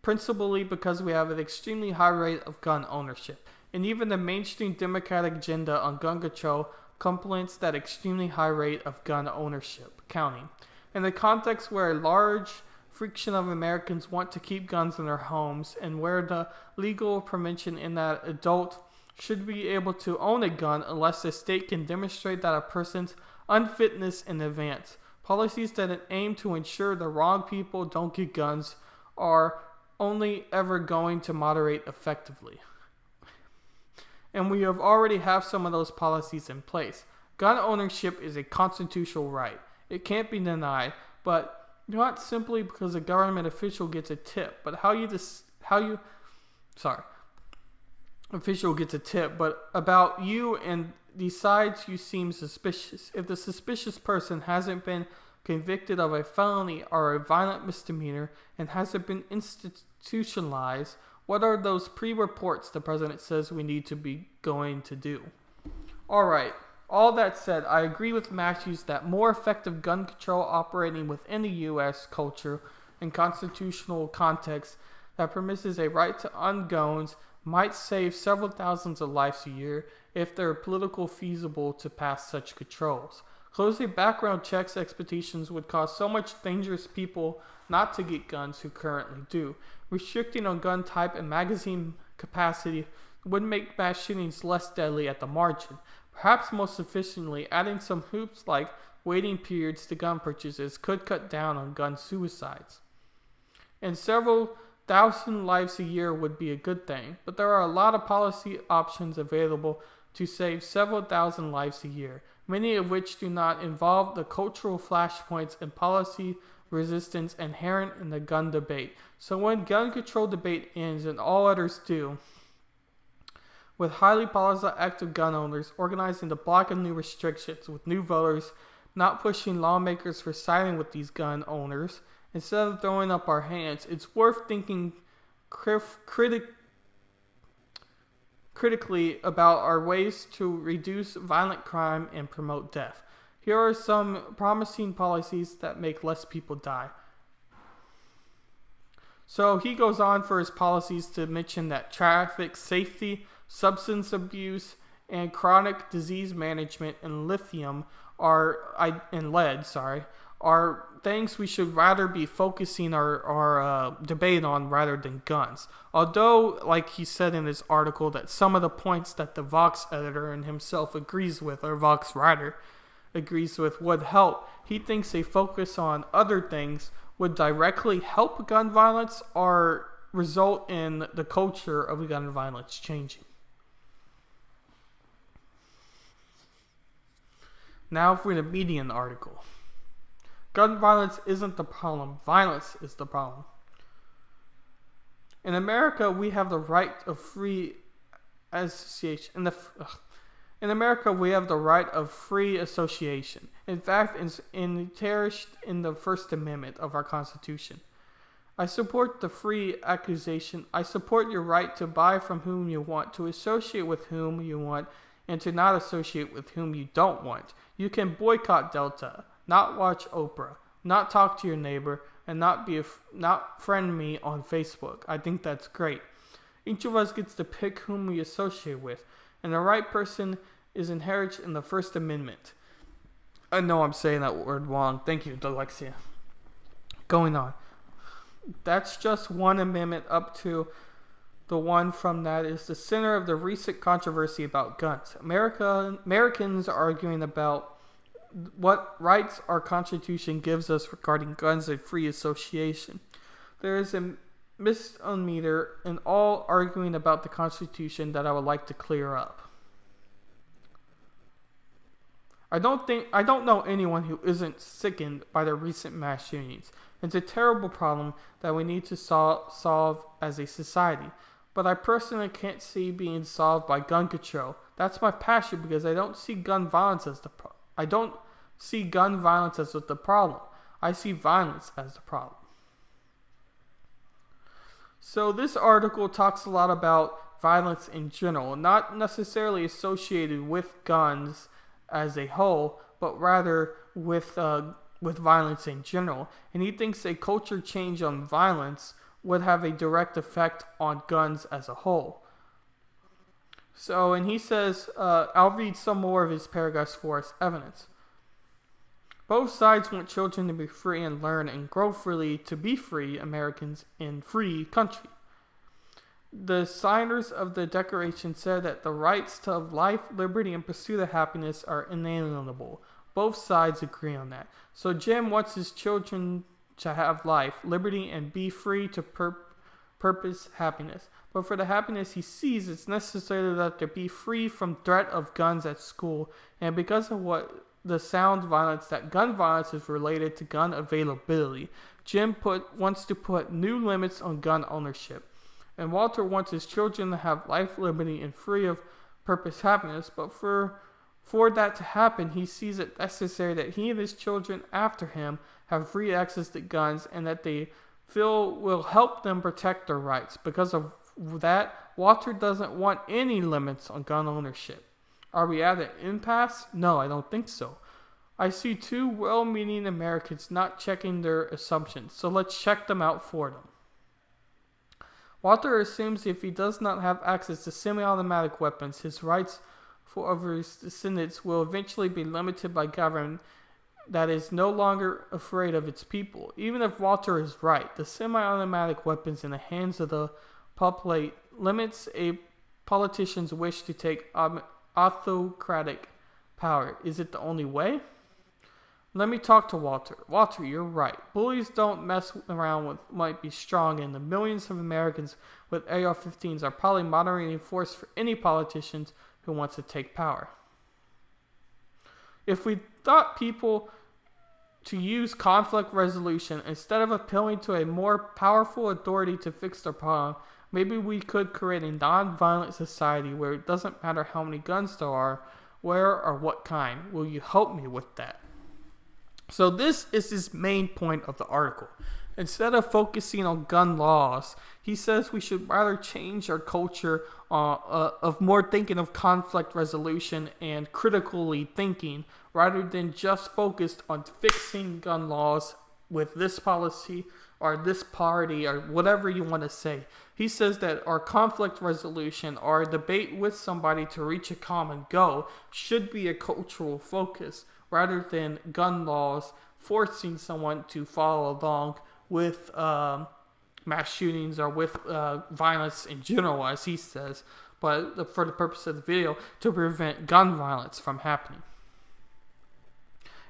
principally because we have an extremely high rate of gun ownership. And even the mainstream Democratic agenda on gun control complements that extremely high rate of gun ownership counting. In the context where a large fraction of Americans want to keep guns in their homes and where the legal prevention in that adult should be able to own a gun unless the state can demonstrate that a person's unfitness in advance. Policies that aim to ensure the wrong people don't get guns are only ever going to moderate effectively. And we have already have some of those policies in place. Gun ownership is a constitutional right. It can't be denied, but not simply because a government official gets a tip, but official gets a tip, but about you and decides you seem suspicious. If the suspicious person hasn't been convicted of a felony or a violent misdemeanor and hasn't been institutionalized, what are those pre-reports the president says we need to be going to do? Alright, all that said, I agree with Matthews that more effective gun control operating within the U.S. culture and constitutional context that permits a right to own guns might save several thousands of lives a year if they're politically feasible to pass such controls. Closing background checks expectations would cause so much dangerous people not to get guns who currently do. Restricting on gun type and magazine capacity would make mass shootings less deadly at the margin. Perhaps most efficiently, adding some hoops like waiting periods to gun purchases could cut down on gun suicides. And several thousand lives a year would be a good thing, but there are a lot of policy options available to save several thousand lives a year, many of which do not involve the cultural flashpoints and policy resistance inherent in the gun debate. So when gun control debate ends, and all others do, with highly politicized active gun owners organizing to block of new restrictions, with new voters not pushing lawmakers for siding with these gun owners, instead of throwing up our hands, it's worth thinking critically about our ways to reduce violent crime and promote death. Here are some promising policies that make less people die. So he goes on for his policies to mention that traffic safety, substance abuse, and chronic disease management and lead are things we should rather be focusing our debate on rather than guns. Although, like he said in his article, that some of the points that the Vox editor and himself agrees with, or Vox writer agrees with, would help, he thinks a focus on other things would directly help gun violence or result in the culture of gun violence changing. Now for the Median article. Gun violence isn't the problem. Violence is the problem. In America, we have the right of free association. In America, we have the right of free association. In fact, it's cherished in the First Amendment of our Constitution. I support the free accusation. I support your right to buy from whom you want, to associate with whom you want, and to not associate with whom you don't want. You can boycott Delta, not watch Oprah, not talk to your neighbor, and not friend me on Facebook. I think that's great. Each of us gets to pick whom we associate with, and the right person is inherent in the First Amendment. I know I'm saying that word wrong. Thank you, Dyslexia. Going on. That's just one amendment. Up to the one from that is the center of the recent controversy about guns. Americans are arguing about what rights our Constitution gives us regarding guns and free association. There is a misnomer in all arguing about the Constitution that I would like to clear up. I don't know anyone who isn't sickened by the recent mass shootings. It's a terrible problem that we need to solve as a society. But I personally can't see being solved by gun control. That's my passion because I don't see gun violence as the problem. I don't see gun violence as the problem. I see violence as the problem. So this article talks a lot about violence in general, not necessarily associated with guns as a whole, but rather with violence in general. And he thinks a culture change on violence would have a direct effect on guns as a whole. So, and he says, I'll read some more of his paragraphs for us evidence. Both sides want children to be free and learn and grow freely to be free Americans in free country. The signers of the Declaration said that the rights to life, liberty, and pursuit of happiness are inalienable. Both sides agree on that. So Jim wants his children to have life, liberty, and be free to purpose happiness. But for the happiness he sees, it's necessary that they be free from threat of guns at school. And because of what the sound violence, that gun violence is related to gun availability, Jim wants to put new limits on gun ownership. And Walter wants his children to have life, liberty, and free of purpose happiness. But for that to happen, he sees it necessary that he and his children after him have free access to guns and that they feel will help them protect their rights. Because of that, Walter doesn't want any limits on gun ownership. Are we at an impasse? No, I don't think so. I see two well-meaning Americans not checking their assumptions, so let's check them out for them. Walter assumes if he does not have access to semi-automatic weapons, his rights over his descendants will eventually be limited by government that is no longer afraid of its people. Even if Walter is right, the semi-automatic weapons in the hands of the public limits a politician's wish to take autocratic power. Is it the only way? Let me talk to Walter. Walter, you're right. Bullies don't mess around with might be strong, and the millions of Americans with AR-15s are probably moderating force for any politicians who wants to take power. If we thought people to use conflict resolution instead of appealing to a more powerful authority to fix their problem, maybe we could create a non-violent society where it doesn't matter how many guns there are, where or what kind. Will you help me with that? So this is his main point of the article. Instead of focusing on gun laws, he says we should rather change our culture of more thinking of conflict resolution and critically thinking rather than just focused on fixing gun laws with this policy or this party or whatever you want to say. He says that our conflict resolution or debate with somebody to reach a common goal should be a cultural focus rather than gun laws forcing someone to follow along with mass shootings or with violence in general, as he says, but for the purpose of the video, to prevent gun violence from happening.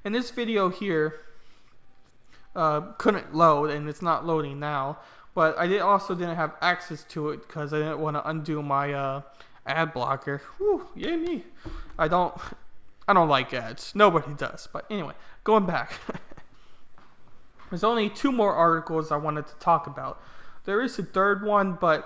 And this video here couldn't load, and it's not loading now, but I also didn't have access to it because I didn't want to undo my ad blocker. Whew, yay me. I don't like ads. Nobody does. But anyway, going back. There's only two more articles I wanted to talk about. There is a third one, but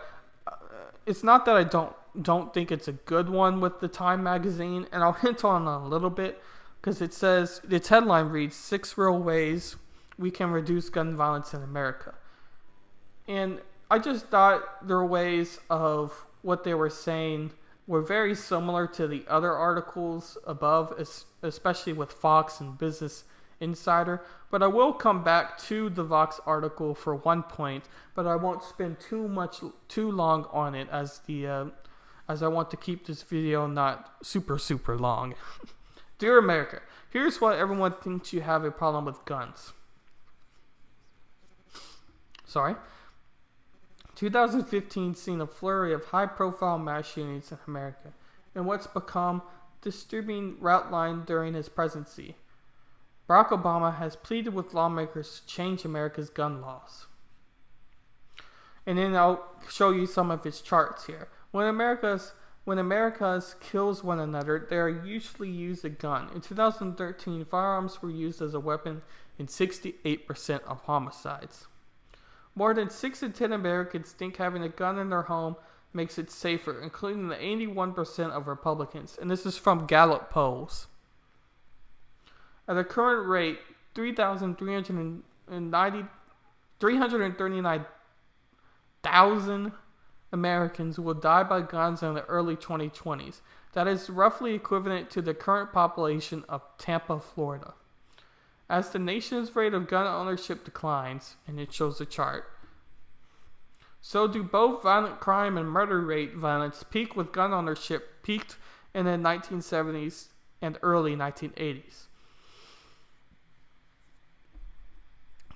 it's not that I don't think it's a good one with the Time magazine, and I'll hint on a little bit because it says its headline reads 6 real ways we can reduce gun violence in America. And I just thought their ways of what they were saying were very similar to the other articles above, especially with Fox and Business Insider. But I will come back to the Vox article for one point, but I won't spend too long on it as I want to keep this video not super long. Dear America, here's why everyone thinks you have a problem with guns. 2015 seen a flurry of high-profile mass shootings in America, and what's become disturbing route line during his presidency. Barack Obama has pleaded with lawmakers to change America's gun laws. And then I'll show you some of his charts here. When America kills one another, they are usually used a gun. In 2013, firearms were used as a weapon in 68% of homicides. More than 6 in 10 Americans think having a gun in their home makes it safer, including the 81% of Republicans. And this is from Gallup polls. At the current rate, 339,000 Americans will die by guns in the early 2020s. That is roughly equivalent to the current population of Tampa, Florida. As the nation's rate of gun ownership declines, and it shows a chart, so do both violent crime and murder rate violence peaked in the 1970s and early 1980s.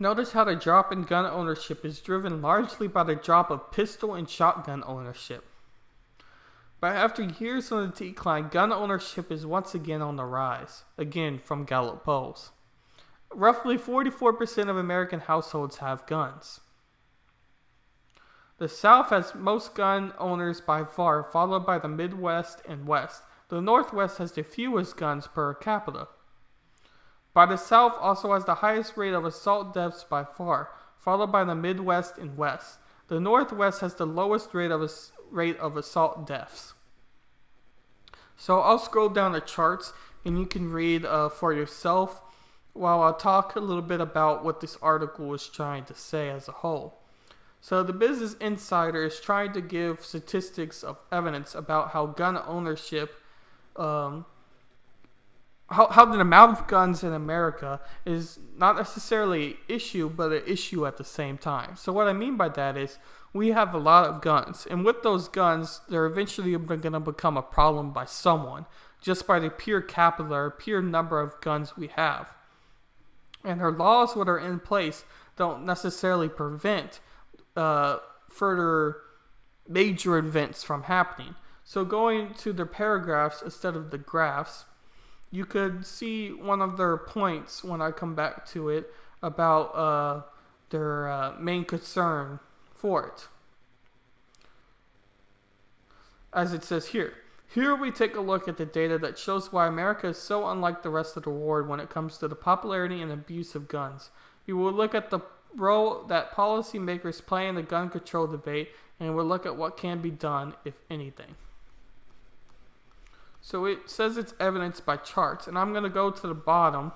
Notice how the drop in gun ownership is driven largely by the drop of pistol and shotgun ownership. But after years of the decline, gun ownership is once again on the rise, again from Gallup polls. Roughly 44% of American households have guns. The South has most gun owners by far, followed by the Midwest and West. The Northwest has the fewest guns per capita. But the South also has the highest rate of assault deaths by far, followed by the Midwest and West. The Northwest has the lowest rate of assault deaths. So I'll scroll down the charts and you can read for yourself while I'll talk a little bit about what this article is trying to say as a whole. So the Business Insider is trying to give statistics of evidence about how gun ownership, how the amount of guns in America is not necessarily an issue, but an issue at the same time. So what I mean by that is we have a lot of guns, and with those guns, they're eventually going to become a problem by someone, just by the pure capital or pure number of guns we have. And our laws that are in place don't necessarily prevent further major events from happening. So going to the paragraphs instead of the graphs, you could see one of their points when I come back to it about their main concern for it. As it says here. Here we take a look at the data that shows why America is so unlike the rest of the world when it comes to the popularity and abuse of guns. We will look at the role that policymakers play in the gun control debate, and we'll look at what can be done, if anything. So it says it's evidenced by charts, and I'm going to go to the bottom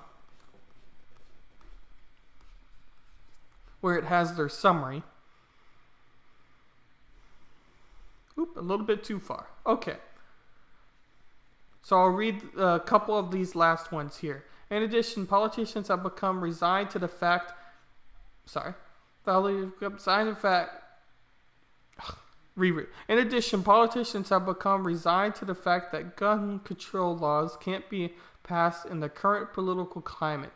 where it has their summary. Oop, a little bit too far. Okay. So I'll read a couple of these last ones here. In addition, politicians have become resigned to the fact. In addition, politicians have become resigned to the fact that gun control laws can't be passed in the current political climate.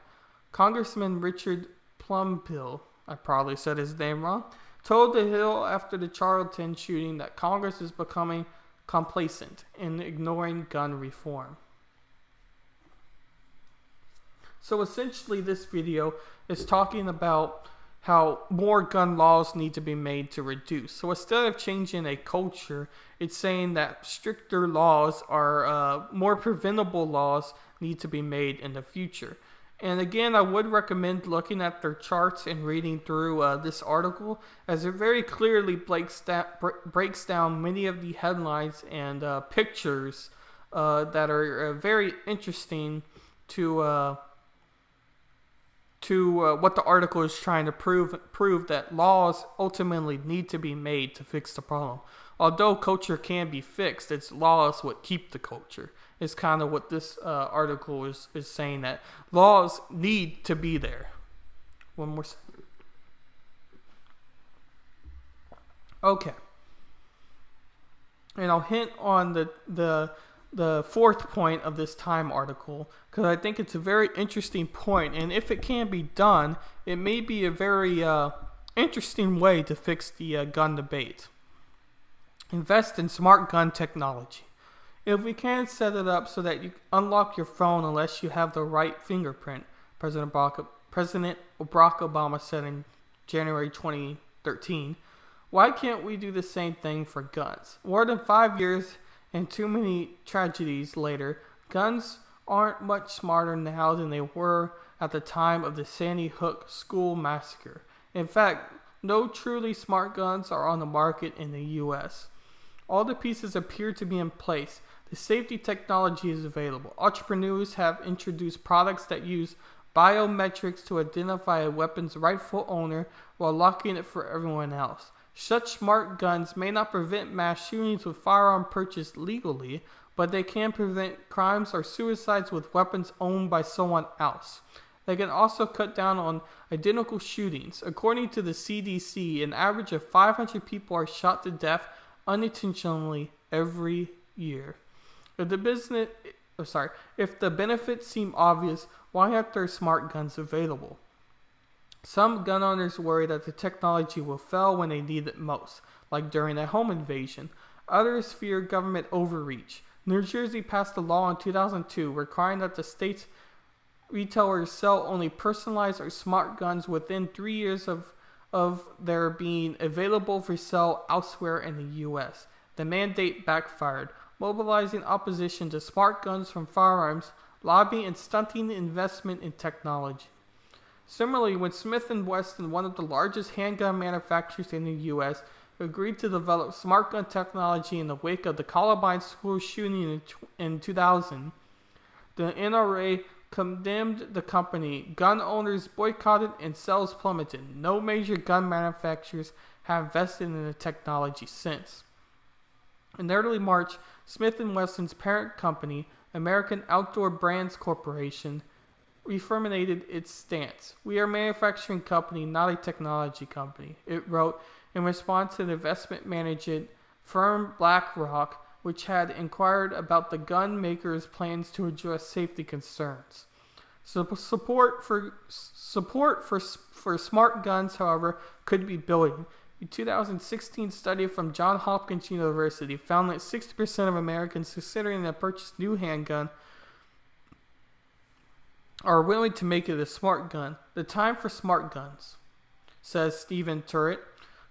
Congressman Richard Plumbill, I probably said his name wrong, told The Hill after the Charleston shooting that Congress is becoming complacent in ignoring gun reform. So essentially this video is talking about how more gun laws need to be made to reduce. So instead of changing a culture, it's saying that stricter laws are more preventable laws need to be made in the future. And again, I would recommend looking at their charts and reading through this article, as it very clearly breaks down many of the headlines and pictures that are very interesting to to what the article is trying to prove that laws ultimately need to be made to fix the problem. Although culture can be fixed, it's laws what keep the culture. Is kind of what this article is saying, that laws need to be there. One more second. Okay. And I'll hint on the fourth point of this Time article, because I think it's a very interesting point, and if it can be done, it may be a very interesting way to fix the gun debate. Invest in smart gun technology. If we can set it up so that you unlock your phone unless you have the right fingerprint, President Barack Obama said in January 2013, why can't we do the same thing for guns? More than 5 years and too many tragedies later, guns aren't much smarter now than they were at the time of the Sandy Hook school massacre. In fact, no truly smart guns are on the market in the U.S. All the pieces appear to be in place. The safety technology is available. Entrepreneurs have introduced products that use biometrics to identify a weapon's rightful owner while locking it for everyone else. Such smart guns may not prevent mass shootings with firearms purchased legally, but they can prevent crimes or suicides with weapons owned by someone else. They can also cut down on identical shootings. According to the CDC, an average of 500 people are shot to death unintentionally every year. If the benefits seem obvious, why aren't there smart guns available? Some gun owners worry that the technology will fail when they need it most, like during a home invasion. Others fear government overreach. New Jersey passed a law in 2002 requiring that the state's retailers sell only personalized or smart guns within 3 years of their being available for sale elsewhere in the U.S. The mandate backfired, mobilizing opposition to smart guns from firearms, lobbying and stunting investment in technology. Similarly, when Smith & Wesson, one of the largest handgun manufacturers in the U.S., agreed to develop smart gun technology in the wake of the Columbine school shooting in 2000, the NRA condemned the company. Gun owners boycotted and sales plummeted. No major gun manufacturers have invested in the technology since. In early March, Smith & Wesson's parent company, American Outdoor Brands Corporation, reformulated its stance. We are a manufacturing company, not a technology company, it wrote in response to the investment management firm BlackRock, which had inquired about the gun maker's plans to address safety concerns. Support for smart guns, however, could be building. A 2016 study from Johns Hopkins University found that 60% of Americans considering to purchase new handgun are willing to make it a smart gun. The time for smart guns, says Stephen Turrett,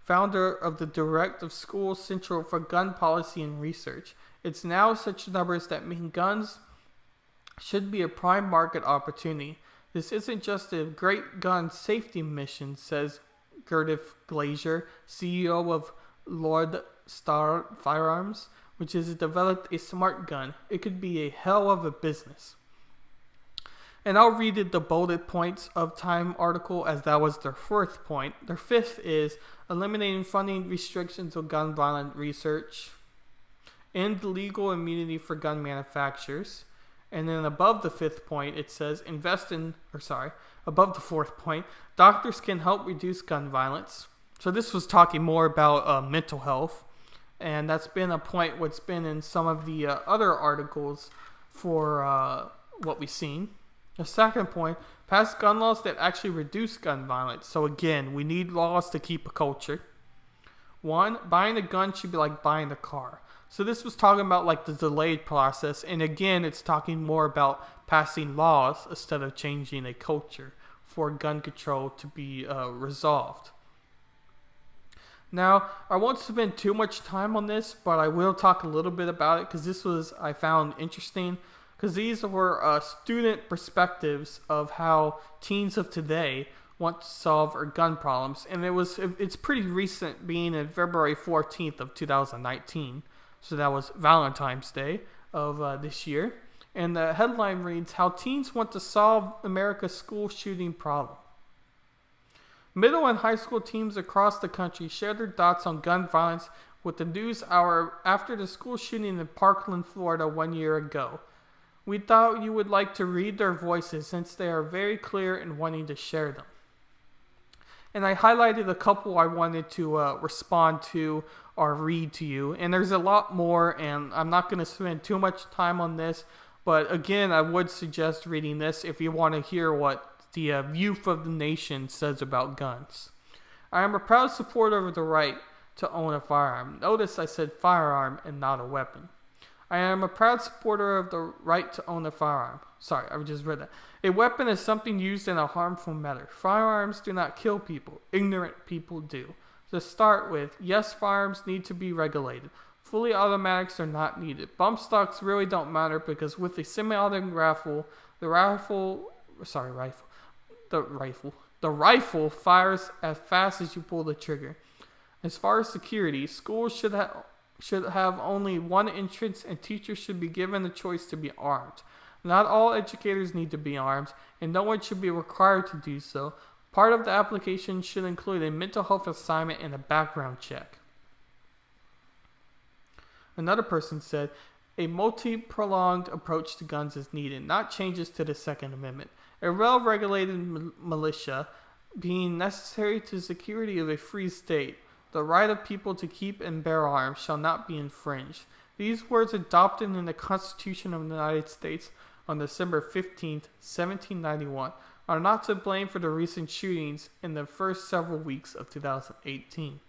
founder of the Directive School Central for Gun Policy and Research. It's now such numbers that mean guns should be a prime market opportunity. This isn't just a great gun safety mission, says Gerdiff Glazier, CEO of Lord Star Firearms, which has developed a smart gun. It could be a hell of a business. And I'll read the bullet points of Time article as that was their fourth point. Their fifth is eliminating funding restrictions on gun violence research, end legal immunity for gun manufacturers, and then above the fifth point it says above the fourth point, doctors can help reduce gun violence. So this was talking more about mental health, and that's been a point what's been in some of the other articles for what we've seen. The second point, pass gun laws that actually reduce gun violence. So again, we need laws to keep a culture. 1, buying a gun should be like buying a car. So this was talking about like the delayed process, and again, it's talking more about passing laws instead of changing a culture for gun control to be resolved. Now, I won't spend too much time on this, but I will talk a little bit about it because this was, I found interesting, because these were student perspectives of how teens of today want to solve our gun problems. And it's pretty recent, being in February 14th of 2019. So that was Valentine's Day of this year. And the headline reads, How Teens Want to Solve America's School Shooting Problem. Middle and high school teams across the country shared their thoughts on gun violence with the news hour after the school shooting in Parkland, Florida 1 year ago. We thought you would like to read their voices since they are very clear in wanting to share them. And I highlighted a couple I wanted to respond to or read to you. And there's a lot more, and I'm not going to spend too much time on this. But again, I would suggest reading this if you want to hear what the youth of the nation says about guns. I am a proud supporter of the right to own a firearm. Notice I said firearm and not a weapon. I am a proud supporter of the right to own a firearm. Sorry, I just read that. A weapon is something used in a harmful manner. Firearms do not kill people. Ignorant people do. To start with, yes, firearms need to be regulated. Fully automatics are not needed. Bump stocks really don't matter because with a semi-automatic rifle, the rifle fires as fast as you pull the trigger. As far as security, schools should have only one entrance and teachers should be given the choice to be armed. Not all educators need to be armed, and no one should be required to do so. Part of the application should include a mental health assignment and a background check. Another person said, a multi-pronged approach to guns is needed, not changes to the Second Amendment. A well-regulated militia being necessary to the security of a free state. The right of people to keep and bear arms shall not be infringed. These words adopted in the Constitution of the United States on December 15, 1791, are not to blame for the recent shootings in the first several weeks of 2018.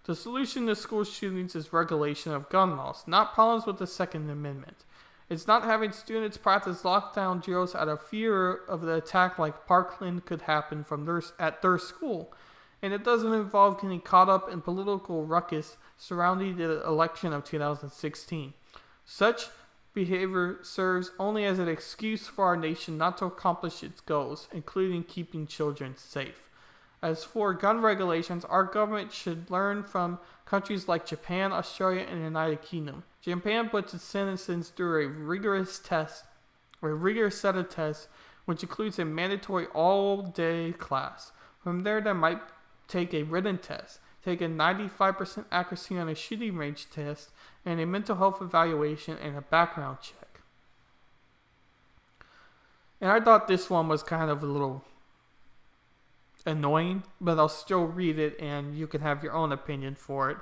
The solution to school shootings is regulation of gun laws, not problems with the Second Amendment. It's not having students practice lockdown drills out of fear of the attack like Parkland could happen at their school. And it doesn't involve getting caught up in political ruckus surrounding the election of 2016. Such behavior serves only as an excuse for our nation not to accomplish its goals, including keeping children safe. As for gun regulations, our government should learn from countries like Japan, Australia, and the United Kingdom. Japan puts its citizens through a rigorous set of tests, which includes a mandatory all-day class. From there, they might take a written test, take a 95% accuracy on a shooting range test, and a mental health evaluation and a background check. And I thought this one was kind of a little annoying, but I'll still read it and you can have your own opinion for it.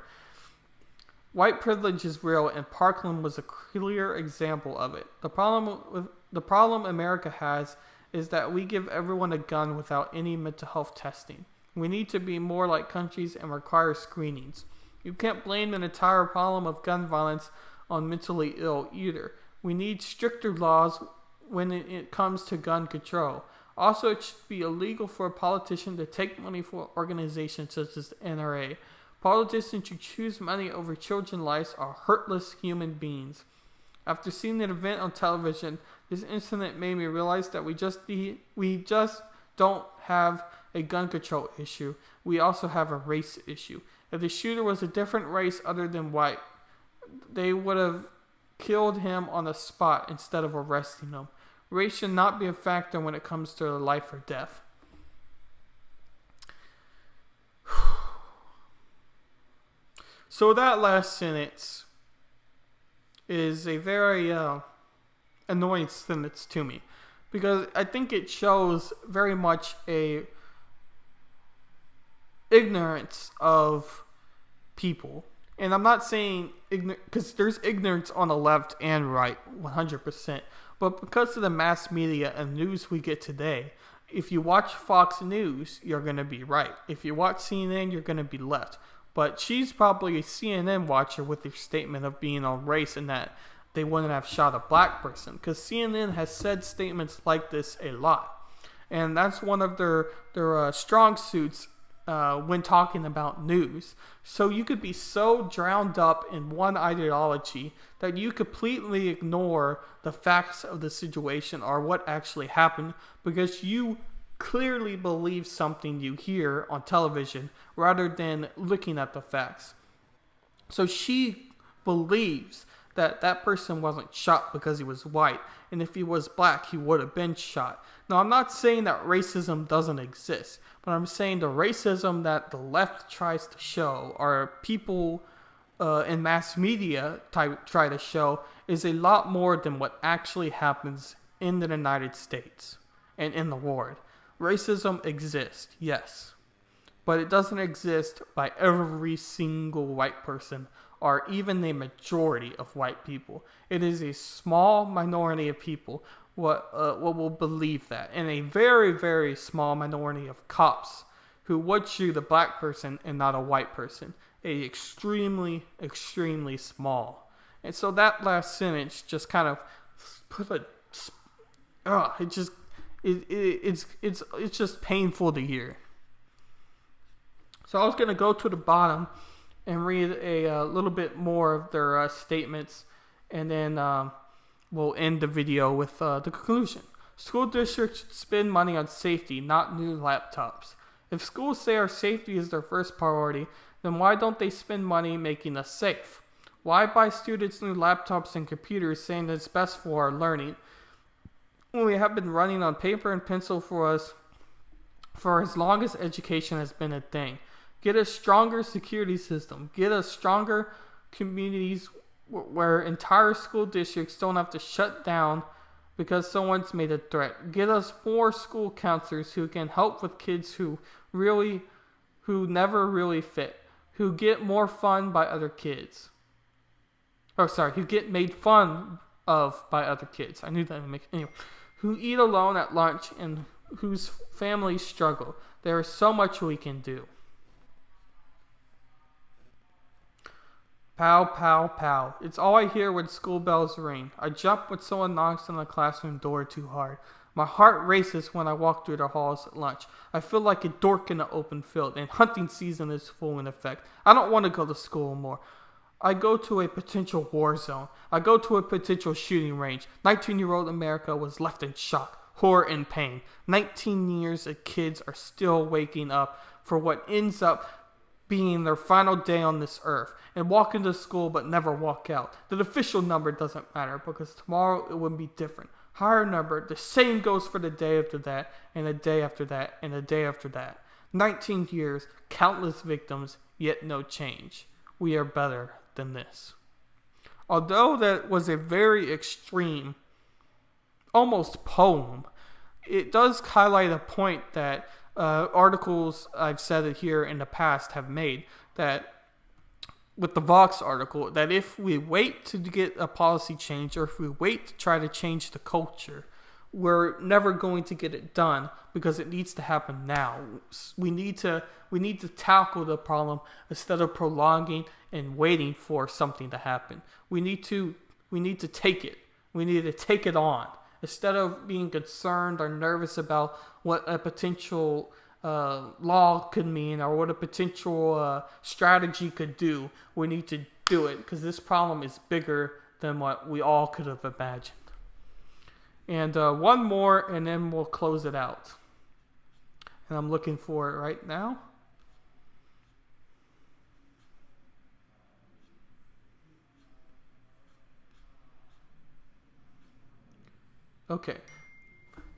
White privilege is real, and Parkland was a clear example of it. The problem America has is that we give everyone a gun without any mental health testing. We need to be more like countries and require screenings. You can't blame an entire problem of gun violence on mentally ill either. We need stricter laws when it comes to gun control. Also, it should be illegal for a politician to take money for organizations such as the NRA. Politicians who choose money over children's lives are hurtless human beings. After seeing an event on television, this incident made me realize that we just don't have a gun control issue. We also have a race issue. If the shooter was a different race other than white, they would have killed him on the spot instead of arresting him. Race should not be a factor when it comes to life or death. So that last sentence is a very annoying sentence to me, because I think it shows very much a ignorance of people. And I'm not saying ignorant, because there's ignorance on the left and right, 100%. But because of the mass media and news we get today, if you watch Fox News, you're going to be right. If you watch CNN, you're going to be left. But she's probably a CNN watcher with her statement of being on race and that they wouldn't have shot a black person. Because CNN has said statements like this a lot. And that's one of their strong suits when talking about news. So you could be so drowned up in one ideology that you completely ignore the facts of the situation or what actually happened because you clearly believe something you hear on television rather than looking at the facts. So she believes that person wasn't shot because he was white, and if he was black, he would have been shot. Now, I'm not saying that racism doesn't exist, but I'm saying the racism that the left tries to show, or people in mass media try to show, is a lot more than what actually happens in the United States and in the world. Racism exists, yes, but it doesn't exist by every single white person or even the majority of white people. It is a small minority of people what will believe that, and a very, very small minority of cops who would shoot a black person and not a white person. Extremely, extremely small. And so that last sentence just kind of put it's just painful to hear. So I was going to go to the bottom and read a little bit more of their statements, and then we'll end the video with the conclusion. School districts should spend money on safety, not new laptops. If schools say our safety is their first priority, then why don't they spend money making us safe? Why buy students new laptops and computers saying that it's best for our learning when we have been running on paper and pencil for as long as education has been a thing? Get a stronger security system. Get us stronger communities where entire school districts don't have to shut down because someone's made a threat. Get us more school counselors who can help with kids who never really fit, who get more fun by other kids. Who get made fun of by other kids. I knew that would make anyway. Who eat alone at lunch and whose families struggle. There is so much we can do. Pow, pow, pow. It's all I hear when school bells ring. I jump when someone knocks on the classroom door too hard. My heart races when I walk through the halls at lunch. I feel like a dork in an open field, and hunting season is full in effect. I don't want to go to school more. I go to a potential war zone. I go to a potential shooting range. 19-year-old America was left in shock, horror, and pain. 19 years of kids are still waking up for what ends up being their final day on this earth, and walk into school but never walk out. The official number doesn't matter because tomorrow it would be different. Higher number, the same goes for the day after that, and the day after that, and the day after that. 19 years, countless victims, yet no change. We are better than this. Although that was a very extreme, almost poem, it does highlight a point that articles I've said it here in the past have made, that with the Vox article, that if we wait to get a policy change, or if we wait to try to change the culture, we're never going to get it done because it needs to happen now. We need to tackle the problem instead of prolonging and waiting for something to happen. We need to take it. We need to take it on. Instead of being concerned or nervous about what a potential law could mean or what a potential strategy could do, we need to do it because this problem is bigger than what we all could have imagined. And one more, and then we'll close it out. And I'm looking for it right now. Okay.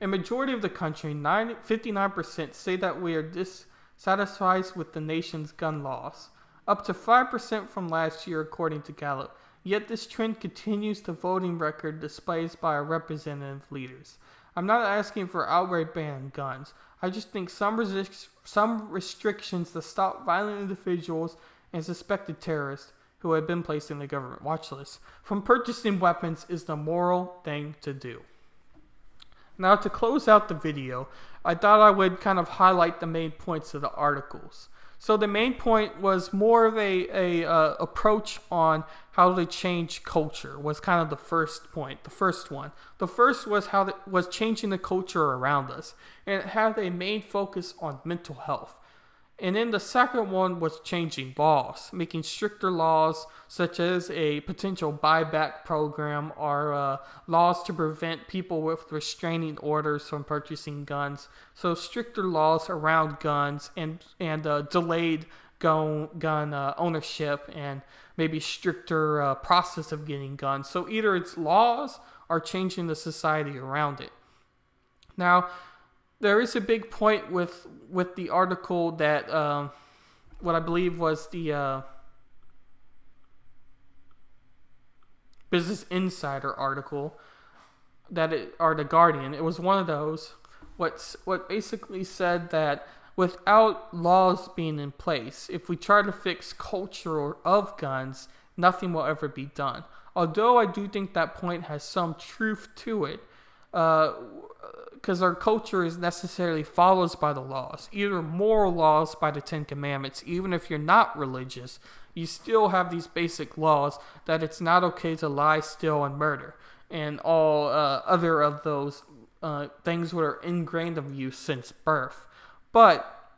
A majority of the country, 59%, say that we are dissatisfied with the nation's gun laws, up to 5% from last year according to Gallup. Yet this trend continues the voting record displayed by our representative leaders. I'm not asking for outright ban on guns. I just think some restrictions to stop violent individuals and suspected terrorists who have been placed in the government watch list from purchasing weapons is the moral thing to do. Now, to close out the video, I thought I would kind of highlight the main points of the articles. So the main point was more of a approach on how to change culture was kind of the first point, the first one. The first was was changing the culture around us, and it had a main focus on mental health. And then the second one was changing laws, making stricter laws such as a potential buyback program or laws to prevent people with restraining orders from purchasing guns. So stricter laws around guns and delayed gun ownership and maybe stricter process of getting guns. So either it's laws or changing the society around it. Now, there is a big point with the article that what I believe was the Business Insider article or the Guardian. It was one of those. What basically said that without laws being in place, if we try to fix culture of guns, nothing will ever be done. Although I do think that point has some truth to it, because our culture is necessarily follows by the laws, either moral laws by the Ten Commandments. Even if you're not religious, you still have these basic laws that it's not okay to lie, steal, and murder, and all other of those things that are ingrained of you since birth. But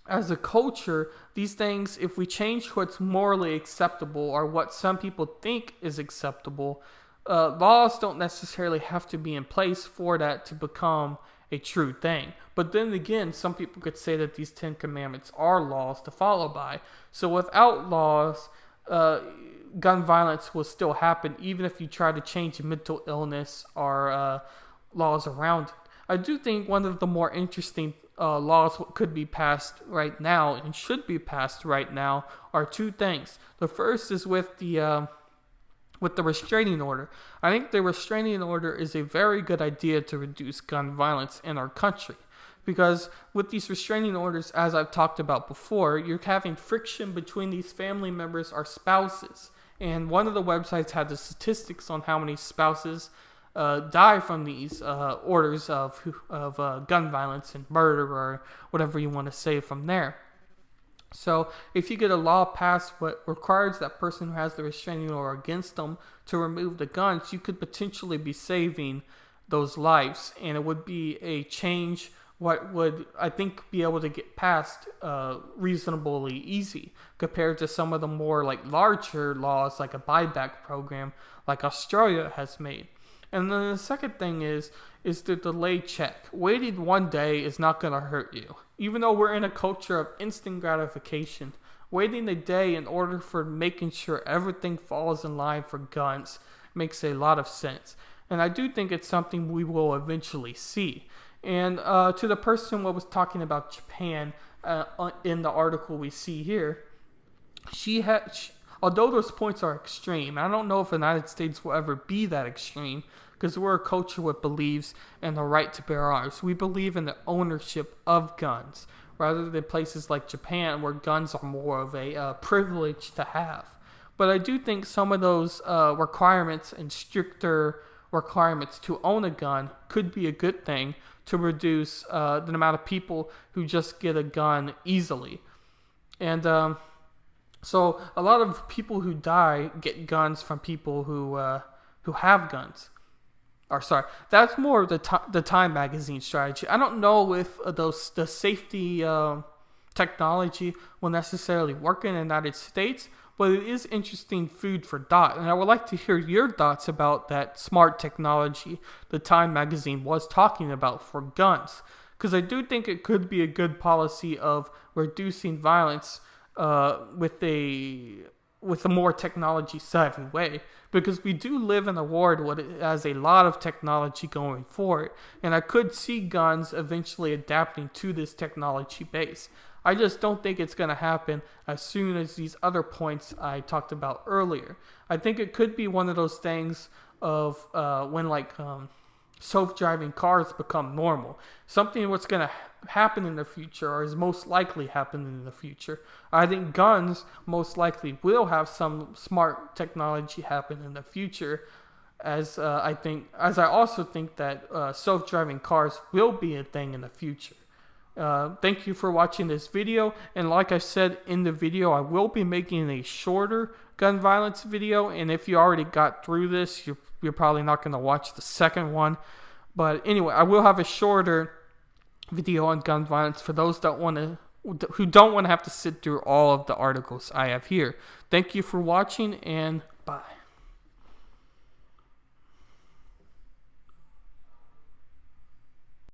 as a culture, these things, if we change what's morally acceptable or what some people think is acceptable, laws don't necessarily have to be in place for that to become a true thing. But then again, some people could say that these 10 commandments are laws to follow by. So without laws, gun violence will still happen, even if you try to change mental illness or laws around it. I do think one of the more interesting laws could be passed right now and should be passed right now are two things. The first is with the restraining order. I think the restraining order is a very good idea to reduce gun violence in our country. Because with these restraining orders, as I've talked about before, you're having friction between these family members or spouses. And one of the websites had the statistics on how many spouses die from these orders of gun violence and murder or whatever you want to say from there. So if you get a law passed what requires that person who has the restraining order against them to remove the guns, you could potentially be saving those lives. And it would be a change what would, I think, be able to get passed reasonably easy compared to some of the more like larger laws like a buyback program like Australia has made. And then the second thing is the delay check. Waiting one day is not going to hurt you. Even though we're in a culture of instant gratification, waiting a day in order for making sure everything falls in line for guns makes a lot of sense. And I do think it's something we will eventually see. And to the person what was talking about Japan in the article we see here, although those points are extreme, I don't know if the United States will ever be that extreme, because we're a culture that believes in the right to bear arms. We believe in the ownership of guns, rather than places like Japan where guns are more of a privilege to have. But I do think some of those requirements and stricter requirements to own a gun could be a good thing to reduce the amount of people who just get a gun easily. And so a lot of people who die get guns from people who have guns. Or sorry, that's more of the Time magazine strategy. I don't know if the safety technology will necessarily work in the United States, but it is interesting food for thought. And I would like to hear your thoughts about that smart technology the Time magazine was talking about for guns. Because I do think it could be a good policy of reducing violence with a more technology-savvy way. Because we do live in a world that has a lot of technology going forward. And I could see guns eventually adapting to this technology base. I just don't think it's going to happen as soon as these other points I talked about earlier. I think it could be one of those things of when self-driving cars become normal. Something what's going to happen in the future, or is most likely happening in the future. I think guns most likely will have some smart technology happen in the future, as I also think that self-driving cars will be a thing in the future. Thank you for watching this video, and like I said in the video, I will be making a shorter gun violence video, and if you already got through this, you're probably not going to watch the second one. But anyway, I will have a shorter video on gun violence for those who don't want to have to sit through all of the articles I have here. Thank you for watching, and bye.